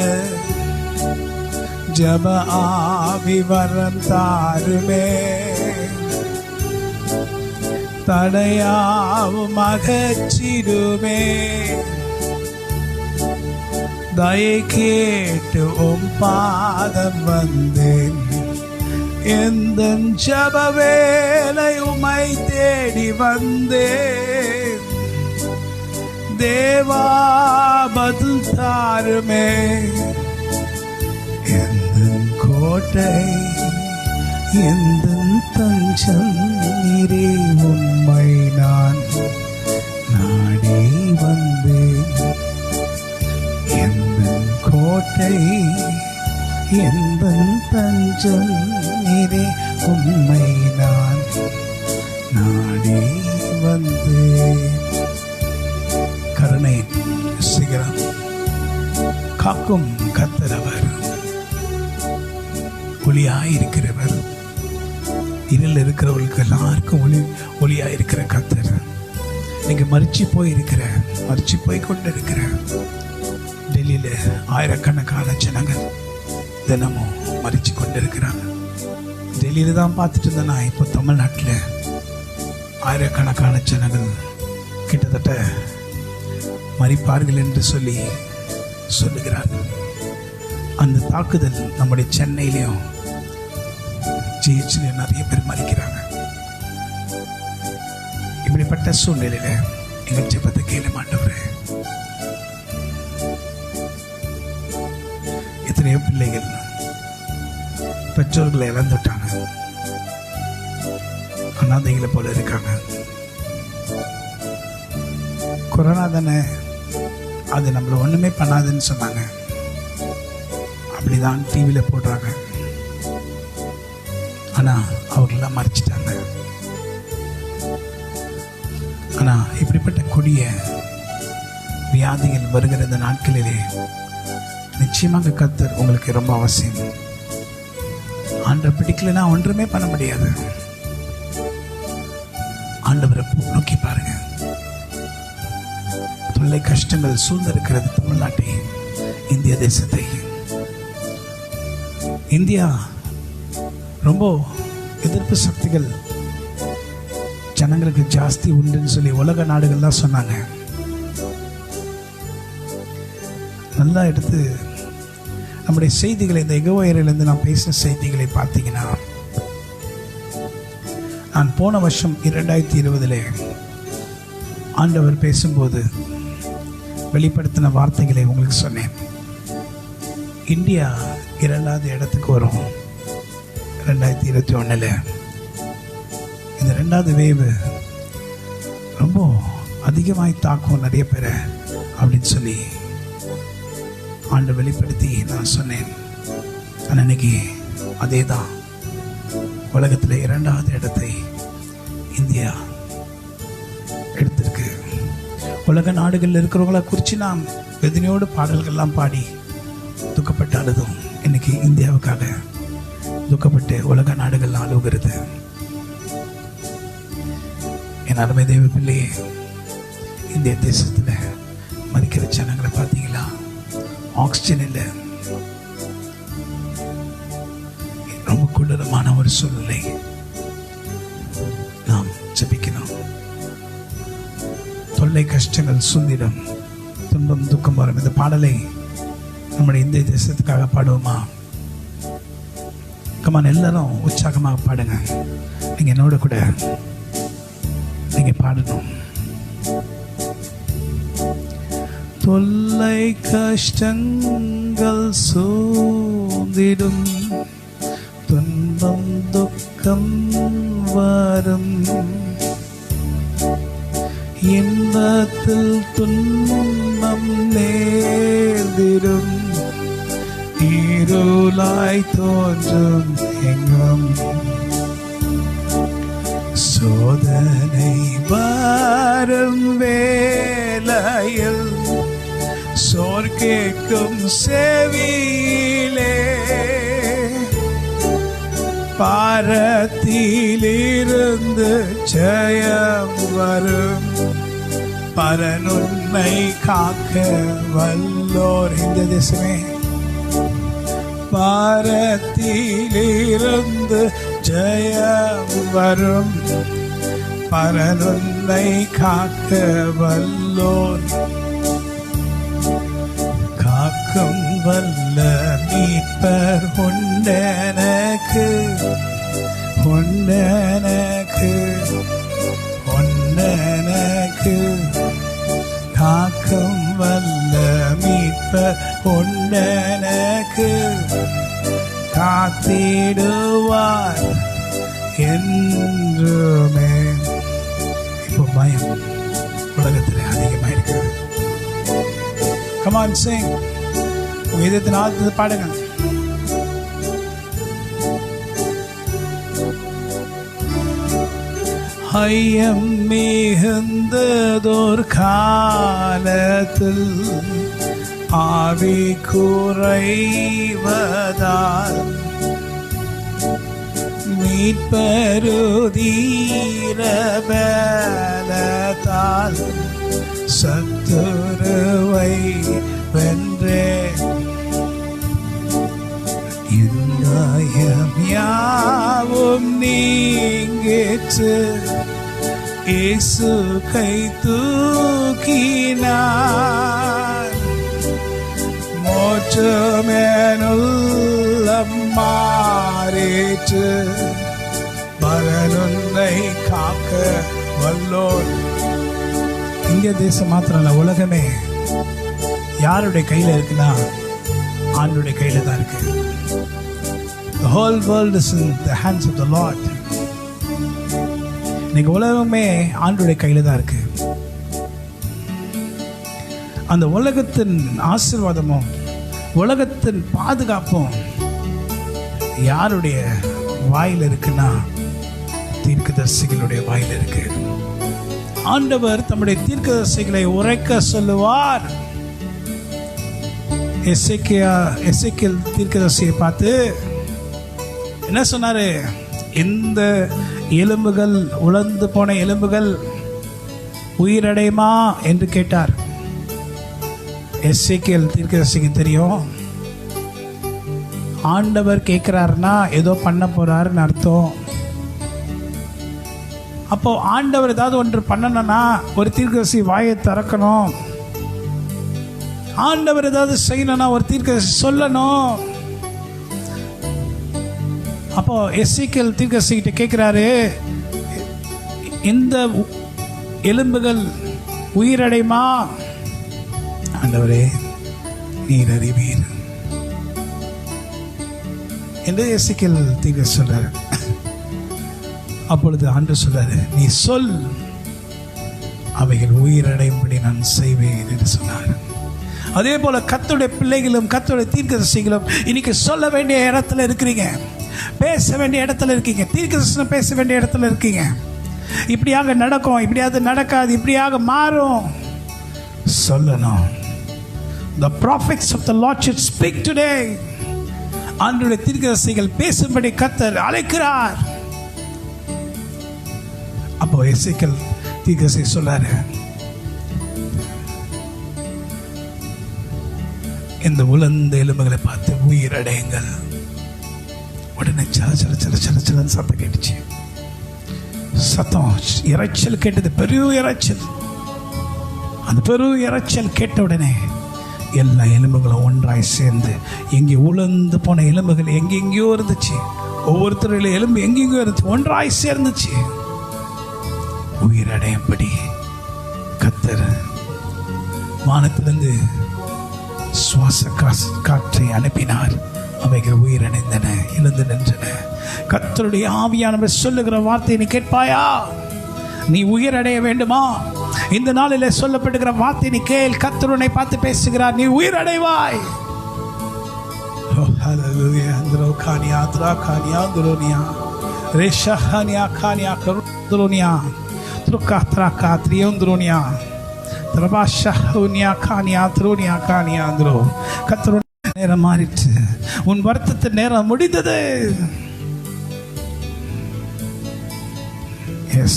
ஜப ஆவி வரம் தாருமே. தடையாவும் அகற்றிடுமே. தயை கேட்டு உம் பாதம் வந்தேன். எந்தன் ஜப வேளை உம்மை தேடி வந்தேன். தேவா பதில் தாருமே. எந்தன் கோட்டை எந்தன் தஞ்சம் நீரே, உம்மை நான் நாடி வந்தேன். எந்தன் கோட்டை எந்தன் தஞ்சம் நீரே, உம்மை நான் நாடி வந்தேன். கருணை சிகரம் காக்கும் கர்த்தர், ஒளியாயிருக்கிறவர், இருள் இருக்கிறவர்களுக்கு எல்லாருக்கும் ஒளியாயிருக்கிற கர்த்தர். நீங்க மறிச்சு போய் கொண்டு இருக்கிற டெல்லியில ஆயிரக்கணக்கான ஜனங்கள் தினமும் மறிச்சு கொண்டு இருக்கிறாங்க. டெல்லியில தான் பார்த்துட்டு இருந்தேன்னா, இப்போ தமிழ்நாட்டில் ஆயிரக்கணக்கான ஜனங்கள் கிட்டத்தட்ட மறிப்பார்கள் என்று சொல்லுகிறார்கள். அந்த தாக்குதல் நம்முடைய சென்னையிலையும் ஜிஹெச்லையும் நிறைய பேர் மறிக்கிறாங்க. இப்படிப்பட்ட சூழ்நிலையில எங்கள் ஜெபத்தை கேள மாட்டவரே. எத்தனையோ பிள்ளைகள் பெற்றோர்களை இழந்துட்டாங்க, அனாதைகளை போல இருக்காங்க. கொரோனா தானே, அது நம்மளை ஒண்ணுமே பண்ணாதுன்னு சொன்னாங்க. அப்படிதான் டிவியில போடுறாங்க. ஆனா அவர்களெல்லாம் மறைச்சிட்டாங்க. ஆனா இப்படிப்பட்ட கொடிய வியாதிகள் வருகிற இந்த நாட்களிலே நிச்சயமாக கர்த்தர் உங்களுக்கு ரொம்ப அவசியம். ஆண்டவர் பிடிக்கலன்னா ஒன்றுமே பண்ண முடியாது. ஆண்டவரை நோக்கி பாருங்க. தொல்லை கஷ்டங்கள் சூழ்ந்திருக்கிறது தமிழ்நாட்டை, இந்திய தேசத்தை. இந்தியா ரொம்ப எதிர்ப்பு சக்திகள் ஜனங்களுக்கு ஜாஸ்தி உண்டுன்னு சொல்லி உலக நாடுகள் தான் சொன்னாங்க. நல்லா எடுத்து நம்முடைய செய்திகளை, இந்த எகோயரிலிருந்து நான் பேசின செய்திகளை பார்த்தீங்கன்னா, நான் போன வருஷம் 2020 ஆண்டவர் பேசும்போது வெளிப்படுத்தின வார்த்தைகளை உங்களுக்கு சொன்னேன். இந்தியா 2வது இடத்துக்கு வரும் 2021. இந்த 2வது வேவு ரொம்ப அதிகமாய் தாக்கும் நிறைய பேரை அப்படின்னு சொல்லி ஆண்டு வெளிப்படுத்தி நான் சொன்னேன். ஆனால் இன்னைக்கு அதே தான், உலகத்தில் 2வது இடத்தை இந்தியா எடுத்திருக்கு. உலக நாடுகளில் இருக்கிறவங்கள குறித்து நாம் வேதனையோடு பாடல்கள்லாம் பாடி துக்கப்பட்டாலும் இன்னைக்கு இந்தியாவுக்காக துக்கப்பட்டு உலக நாடுகள் ஆளுகிறது. என் அருமை தெய்வ பிள்ளையே, இந்திய தேசத்தில் மறிக்கிற ஜனங்களை பார்த்தீங்களா? ஆக்சிஜன் இல்லை, ரொம்ப கொடூரமான ஒரு சூழ்நிலை. நாம் ஜெபிக்கணும். தொல்லை கஷ்டங்கள் சூழ்ந்திடும், துன்பம் துக்கம் வரும். இந்த பாடலை நம்முடைய இந்திய தேசத்துக்காக பாடுவோமா? கமான், எல்லாரும் உற்சாகமாக பாடுங்க. நீங்க என்னோட கூட நீங்க பாடணும். தொல்லை கஷ்டங்கள் துன்பங்கள் சூழ்ந்திடும், துன்பம் துக்கம் வரும், இன்பத்தில் துன்பம் நேர்ந்திடும், இருளாய் தோன்றும் எங்கும். சோதனை வரும் வேளையில் சோர் கேட்கும் செவியிலே, பாரத்திலிருந்து ஜெயம் வரும், பரனுண்மை காக்க வல்லோர். இந்த தேசமே பாரத்திலிருந்து ஜெயம் வரும், பரனுண்மை காக்க வல்லோர். காக்கும் வல்ல மீட்பர் உண்டெனக்கு, உண்டெனக்கு, உண்டெனக்கு. காக்கும் வல்ல மீட்பர் உண்டெனக்கு, காத்திடுவார் என்றுமே. இப்போ பயம் உலகத்தில் அதிகமாக இருக்கு. Come on, sing. வேதத்தின் ஆழ்த்து பாடுங்க. ஐயம் மிகுந்ததோர் காலத்தில் ஆவி குறைவதால், மீட்பருதீர பலத்தால் சத்துருவை வென்றே. இந்தயம் யாவும் நீங்கிற்று, இயேசு கை தூக்கினார். மோட்சமெனுள்ளம் மாறிற்று, பரனுன்னை காக்க வல்லோர். இந்திய தேசம் மாத்திரம் இல்ல, உலகமே யாருடைய கையில இருக்குன்னா ஆண்டவருடைய கையில தான் இருக்கு. The whole world is in the hands of the Lord. இன்னைக்கு உலகமே ஆண்டவருடைய கையில தான் இருக்கு. அந்த உலகத்தின் ஆசீர்வாதமும் உலகத்தின் பாதுகாப்பும் யாருடைய வாயில் இருக்குன்னா தீர்க்கதரிசிகளுடைய வாயில் இருக்கு. ஆண்டவர் தம்முடைய தீர்க்கதரிசிகளை உரைக்க சொல்லுவார். எசேக்கியேல் தீர்க்கதரிசியை பார்த்து என்ன சொன்னாரு? இந்த எலும்புகள், உலர்ந்து போன எலும்புகள் உயிரடையுமா என்று கேட்டார். எசேக்கியேல் தீர்க்கதரிசிக்கு தெரியும், ஆண்டவர் கேட்கிறாருன்னா ஏதோ பண்ண போறாருன்னு அர்த்தம். அப்போ ஆண்டவர் ஏதாவது ஒன்று பண்ணணும்னா ஒரு தீர்க்கதரிசி வாயை திறக்கணும். ஆண்டவர் ஏதாவது செய்யணும்னா ஒரு தீர்க்கதரிசி சொல்லணும். அப்போ எசேக்கியேல் தீர்க்கதரிசி கிட்ட கேட்கிறாரு, இந்த எலும்புகள் உயிரடையுமா? ஆண்டவரே நீர் அறிவீர் என்று எசேக்கியேல் தீர்க்கதரிசி சொல்றாரு. அப்பொழுது ஆண்டவர் சொல்றாரு, நீ சொல், அவைகள் உயிரடையும்படி நான் செய்வேன் என்று சொன்னார். அதே போல கர்த்தருடைய பிள்ளைகளும் கர்த்தருடைய தீர்க்கதரிசிகளும் இன்னைக்கு சொல்ல வேண்டிய இடத்துல இருக்கிறீங்க, பேச வேண்டிய இடத்துல இருக்கீங்க, தீர்க்கதரிசனம் பேச வேண்டிய இடத்துல இருக்கீங்க. இப்படியாக நடக்கும், இப்படியாவது நடக்காது, இப்படியாக மாறும் சொல்லணும். The prophets of the Lord should speak today. ஆண்டவருடைய தீர்க்கதரிசிகள் பேசும்படி கர்த்தர் அழைக்கிறார். அப்போ எசேக்கியேல் தீர்க்கதரிசி சொல்றாரு, இந்த உலர்ந்த எலும்புகளை பார்த்து உயிரடையுங்கள். உடனே சல சல சல சல சலன்னு சத்தம் கேட்டுச்சு. சத்தம் இறைச்சல் கேட்டது, பெரிய இறைச்சல். அந்த பெரிய இறைச்சல் கேட்ட உடனே எல்லா எலும்புகளும் ஒன்றாய் சேர்ந்து, எங்கே உலர்ந்து போன எலும்புகள் எங்கெங்கேயோ இருந்துச்சு, ஒவ்வொருத்தருடைய எலும்பு எங்கெங்கேயோ இருந்துச்சு, ஒன்றாய் சேர்ந்துச்சு. உயிரடையும்படி கர்த்தர் வானத்திலிருந்து சுவாச காற்றை அனுப்பினார். அவைகள் உயிரடைந்தன, எழுந்து நின்றன. கர்த்தருடைய ஆவியானவர் சொல்லுகிற வார்த்தையை நீ கேட்பாயா? நீ உயிரடைய வேண்டுமா? இந்த நாளிலே சொல்லப்படுகிற வார்த்தை நீ கேள். கர்த்தர் உன்னை பார்த்து பேசுகிறார், நீ உயிரடைவாய். Hallelujah. Andro kania tra kania andronia. Resha kania kania karundronia. Truka tra katri andronia. Trabasha unia kania tronia kania andro. கர்த்தருடைய நேரம் மாறிச்சு. உன் வருத்தத்தின் நேரம் முடிந்தது. Yes.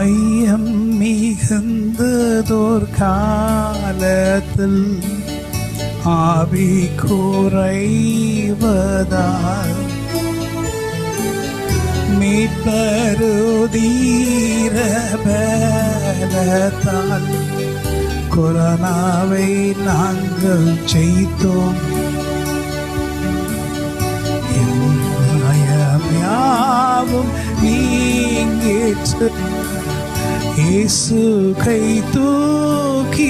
ஐயம் மிகுந்ததோர் காலத்தில் ஆவி குறைவதால் மீட்பருதீர பலத்தால் கொரோனாவை நாங்கள் செய்தோம். யாவும் நீங்கிற்று. இயேசு கை தூக்கினார்.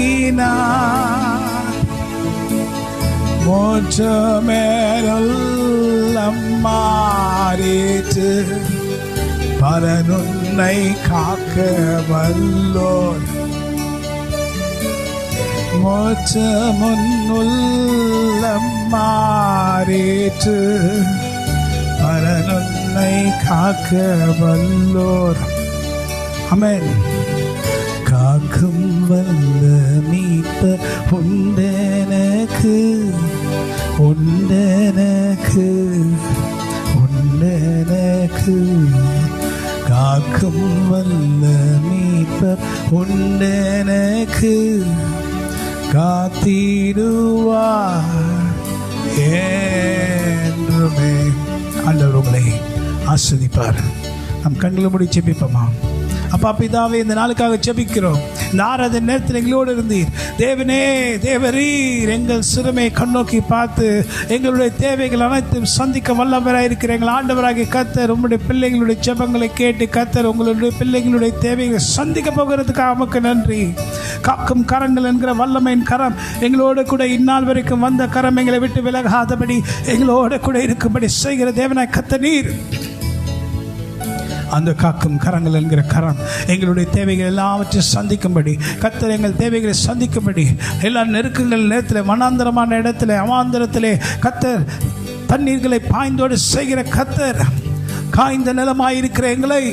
மோட்சமெல்லாம் மாறிற்று. பரனுன்னை காக்க வல்லோர். மோட்சமுன்னுள்ளம் மாறிற்று. பரனுன்னை காக்க வல்லோர். ஆமென். காக்கும் வல்ல மீட்பர் உண்டெனக்கு, உண்டெனக்கு, உண்டெனக்கு. காக்கும் வல்ல மீட்பர் உண்டெனக்கு, காத்திடுவார் என்றுமே. ஆண்டவர் உங்களை ஆசீர்வதிப்பார். நம் கண்களை மூடி ஜெபிப்போமா? அப்பா பிதாவே, இந்த நாளுக்காக ஜெபிக்கிறோம். இந்த ஆராதனை நேரத்தில் எங்களோடு இருந்தீர். தேவனே, தேவரீர் எங்கள் சிறுமை கண்ணோக்கி பார்த்து எங்களுடைய தேவைகள் அனைத்தும் சந்திக்க வல்லவராக இருக்கிற எங்கள் ஆண்டவராகிய கர்த்தர், உங்களுடைய பிள்ளைகளுடைய ஜெபங்களை கேட்டு கர்த்தர் உங்களுடைய பிள்ளைகளுடைய தேவைகளை சந்திக்க போகிறதுக்காக உமக்கு நன்றி. காக்கும் கரங்கள் என்கிற வல்லமையின் கரம் எங்களோடு கூட இந்நாள் வரைக்கும் வந்த கரம் எங்களை விட்டு விலகாதபடி எங்களோடு கூட இருக்கும்படி செய்கிற தேவனாய் கர்த்தர் நீர். அந்த காக்கும் கரங்கள் என்கிற கரம் எங்களுடைய தேவைகள் எல்லாவற்றையும் சந்திக்கும்படி, கர்த்தர் எங்கள் தேவைகளை சந்திக்கும்படி, எல்லா நெருக்கங்கள் நேரத்தில், வனாந்தரமான இடத்துல, அவாந்தரத்திலே கர்த்தர் தண்ணீர்களை பாய்ந்தோடு செய்கிற கர்த்தர், காய்ந்த நிலமாயிருக்கிற எங்களை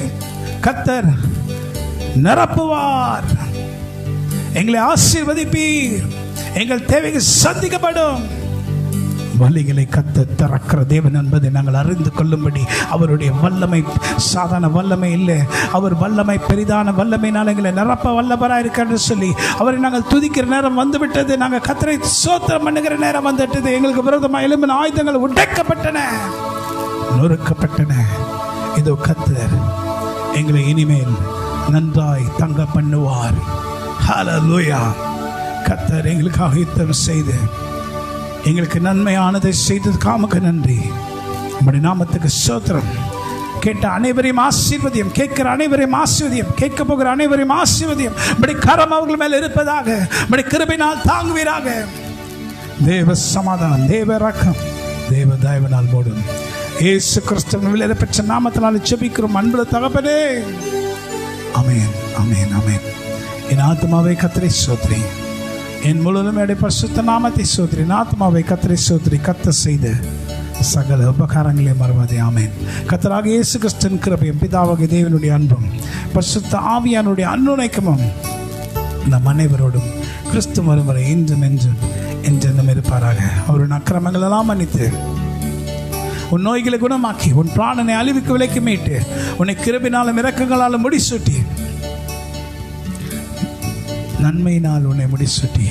கர்த்தர் நிரப்புவார். எங்களை ஆசீர்வதிப்பீர். எங்கள் தேவைகள் சந்திக்கப்படும். வழிகளை கர்த்தர் திறக்கிற தேவன் என்பதை நாங்கள் அறிந்து கொள்ளும்படி அவருடைய வல்லமை சாதாரண வல்லமை இல்லை. அவர் வல்லமை பெரிதான வல்லமையினால் எங்களை நிரப்ப வல்லவராக இருக்கான்னு சொல்லி அவரை நாங்கள் துதிக்கிற நேரம் வந்துவிட்டது. நாங்கள் கர்த்தரை ஸ்தோத்திரம் பண்ணுகிற நேரம் வந்துவிட்டது. எங்களுக்கு விரோதமாக எழும்பின ஆயுதங்கள் உடைக்கப்பட்டன, நொறுக்கப்பட்டன. இதோ கர்த்தர் எங்களை இனிமேல் நன்றாய் தங்க பண்ணுவார். ஹல்லேலூயா. கர்த்தர் எங்களுக்காக யுத்தம் செய்து எங்களுக்கு நன்மையானதை செய்ததுக்காக நன்றி. நம்முடைய நாமத்துக்கு ஸ்தோத்திரம். கேட்ட அனைவரையும் ஆசீர்வதியும், கேட்கிற அனைவரையும் ஆசீர்வதியும், கேட்க போகிற அனைவரையும் ஆசீர்வதியும். நம்முடைய கரம் அவர்கள் மேல் இருப்பதாக, நம்முடைய கிருபையினால் தாங்குவீராக. தேவ சமாதானம், தேவ இரக்கம், தேவ தயவினால் மூடும். இயேசு கிறிஸ்துவின் விலையேற பெற்ற நாமத்தினால் ஜெபிக்கிறோம் அன்புள்ள தகப்பனே. ஆமென், ஆமென், ஆமென். என் ஆத்மாவை கர்த்தரை ஸ்தோத்திரி, என் முழுவதும் பரிசுத்த நாமத்தை ஸ்தோத்திரி. என் ஆத்மாவை கர்த்தரை ஸ்தோத்திரி. கர்த்தர் செய்த சகல உபகாரங்களை மறவாதே. ஆமென். கர்த்தராகிய இயேசு கிறிஸ்துவின் கிருபையும் பிதாவாகிய தேவனுடைய அன்பும் பரிசுத்த ஆவியானுடைய அன்னுணைக்கமும் நம் அனைவரோடும் கிறிஸ்து வரும் வரை இன்றும் என்றும் என்றென்றும் இருப்பாராக. அவருடைய அக்கிரமங்கள் எல்லாம் மன்னித்து, உன் நோய்களை குணமாக்கி, உன் பிராணனை அழிவுக்கு விலைக்கு மீட்டு, உன்னை கிருபையினாலும் இரக்கங்களாலும் முடிசூட்டி, நன்மையினால் உன்னை முடிசூட்டி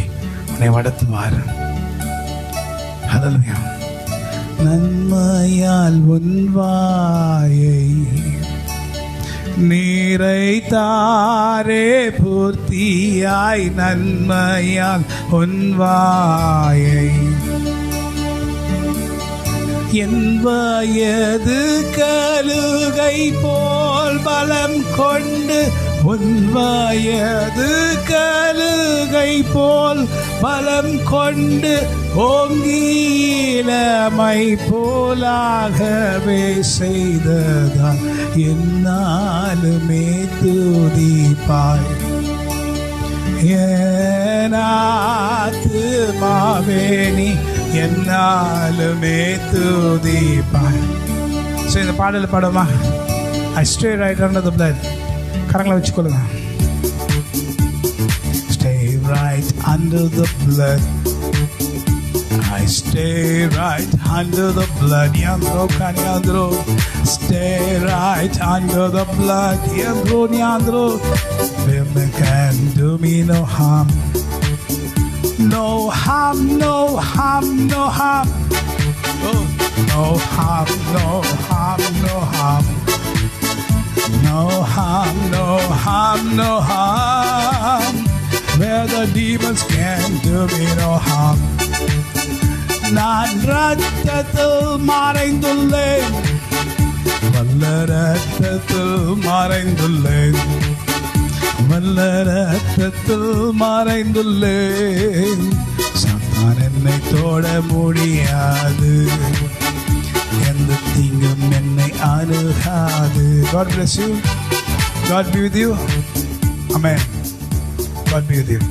உன்னை நடத்துவார். ஹல்லேலூயா. நன்மையால் உன் வாயை நிறைத்தாரே பூர்த்தியாய், நன்மையால் உன் வாயை என் வயது கழுகை போல் பலம் கொண்டு உன் வயது கழுகை போல் பலம் கொண்டு ஓங்கீலமை போலாகவே செய்ததா என்னாலுமே துதிப்பாய் ஆத்துமாவே நீ என்னாலுமே துதிப்பாய். சரி, இந்த பாடல் பாடுமா? I stay right under the blood. கரங்களை வச்சுக்கொள்ளுங்க. Stay right under the blood. I stay right under the blood. Yandro kanyandro. Stay right under the blood. Yandro nyandro. Women can do me no harm. No harm, no harm, no harm. Oh, no harm, no harm, no harm. No harm, no harm, no harm. Where the demons can do me no harm. நான் ரத்தத்தில் மறைந்துள்ளேன், வல்ல ரத்தத்தில் மறைந்துள்ளேன், வல்ல ரத்தத்தில் மறைந்துள்ளேன். சாத்தான் என்னை தொட முடியாது, எந்த தீங்கும் என்னை அணுகாது. God bless you. God be with you. Amen. God be with you.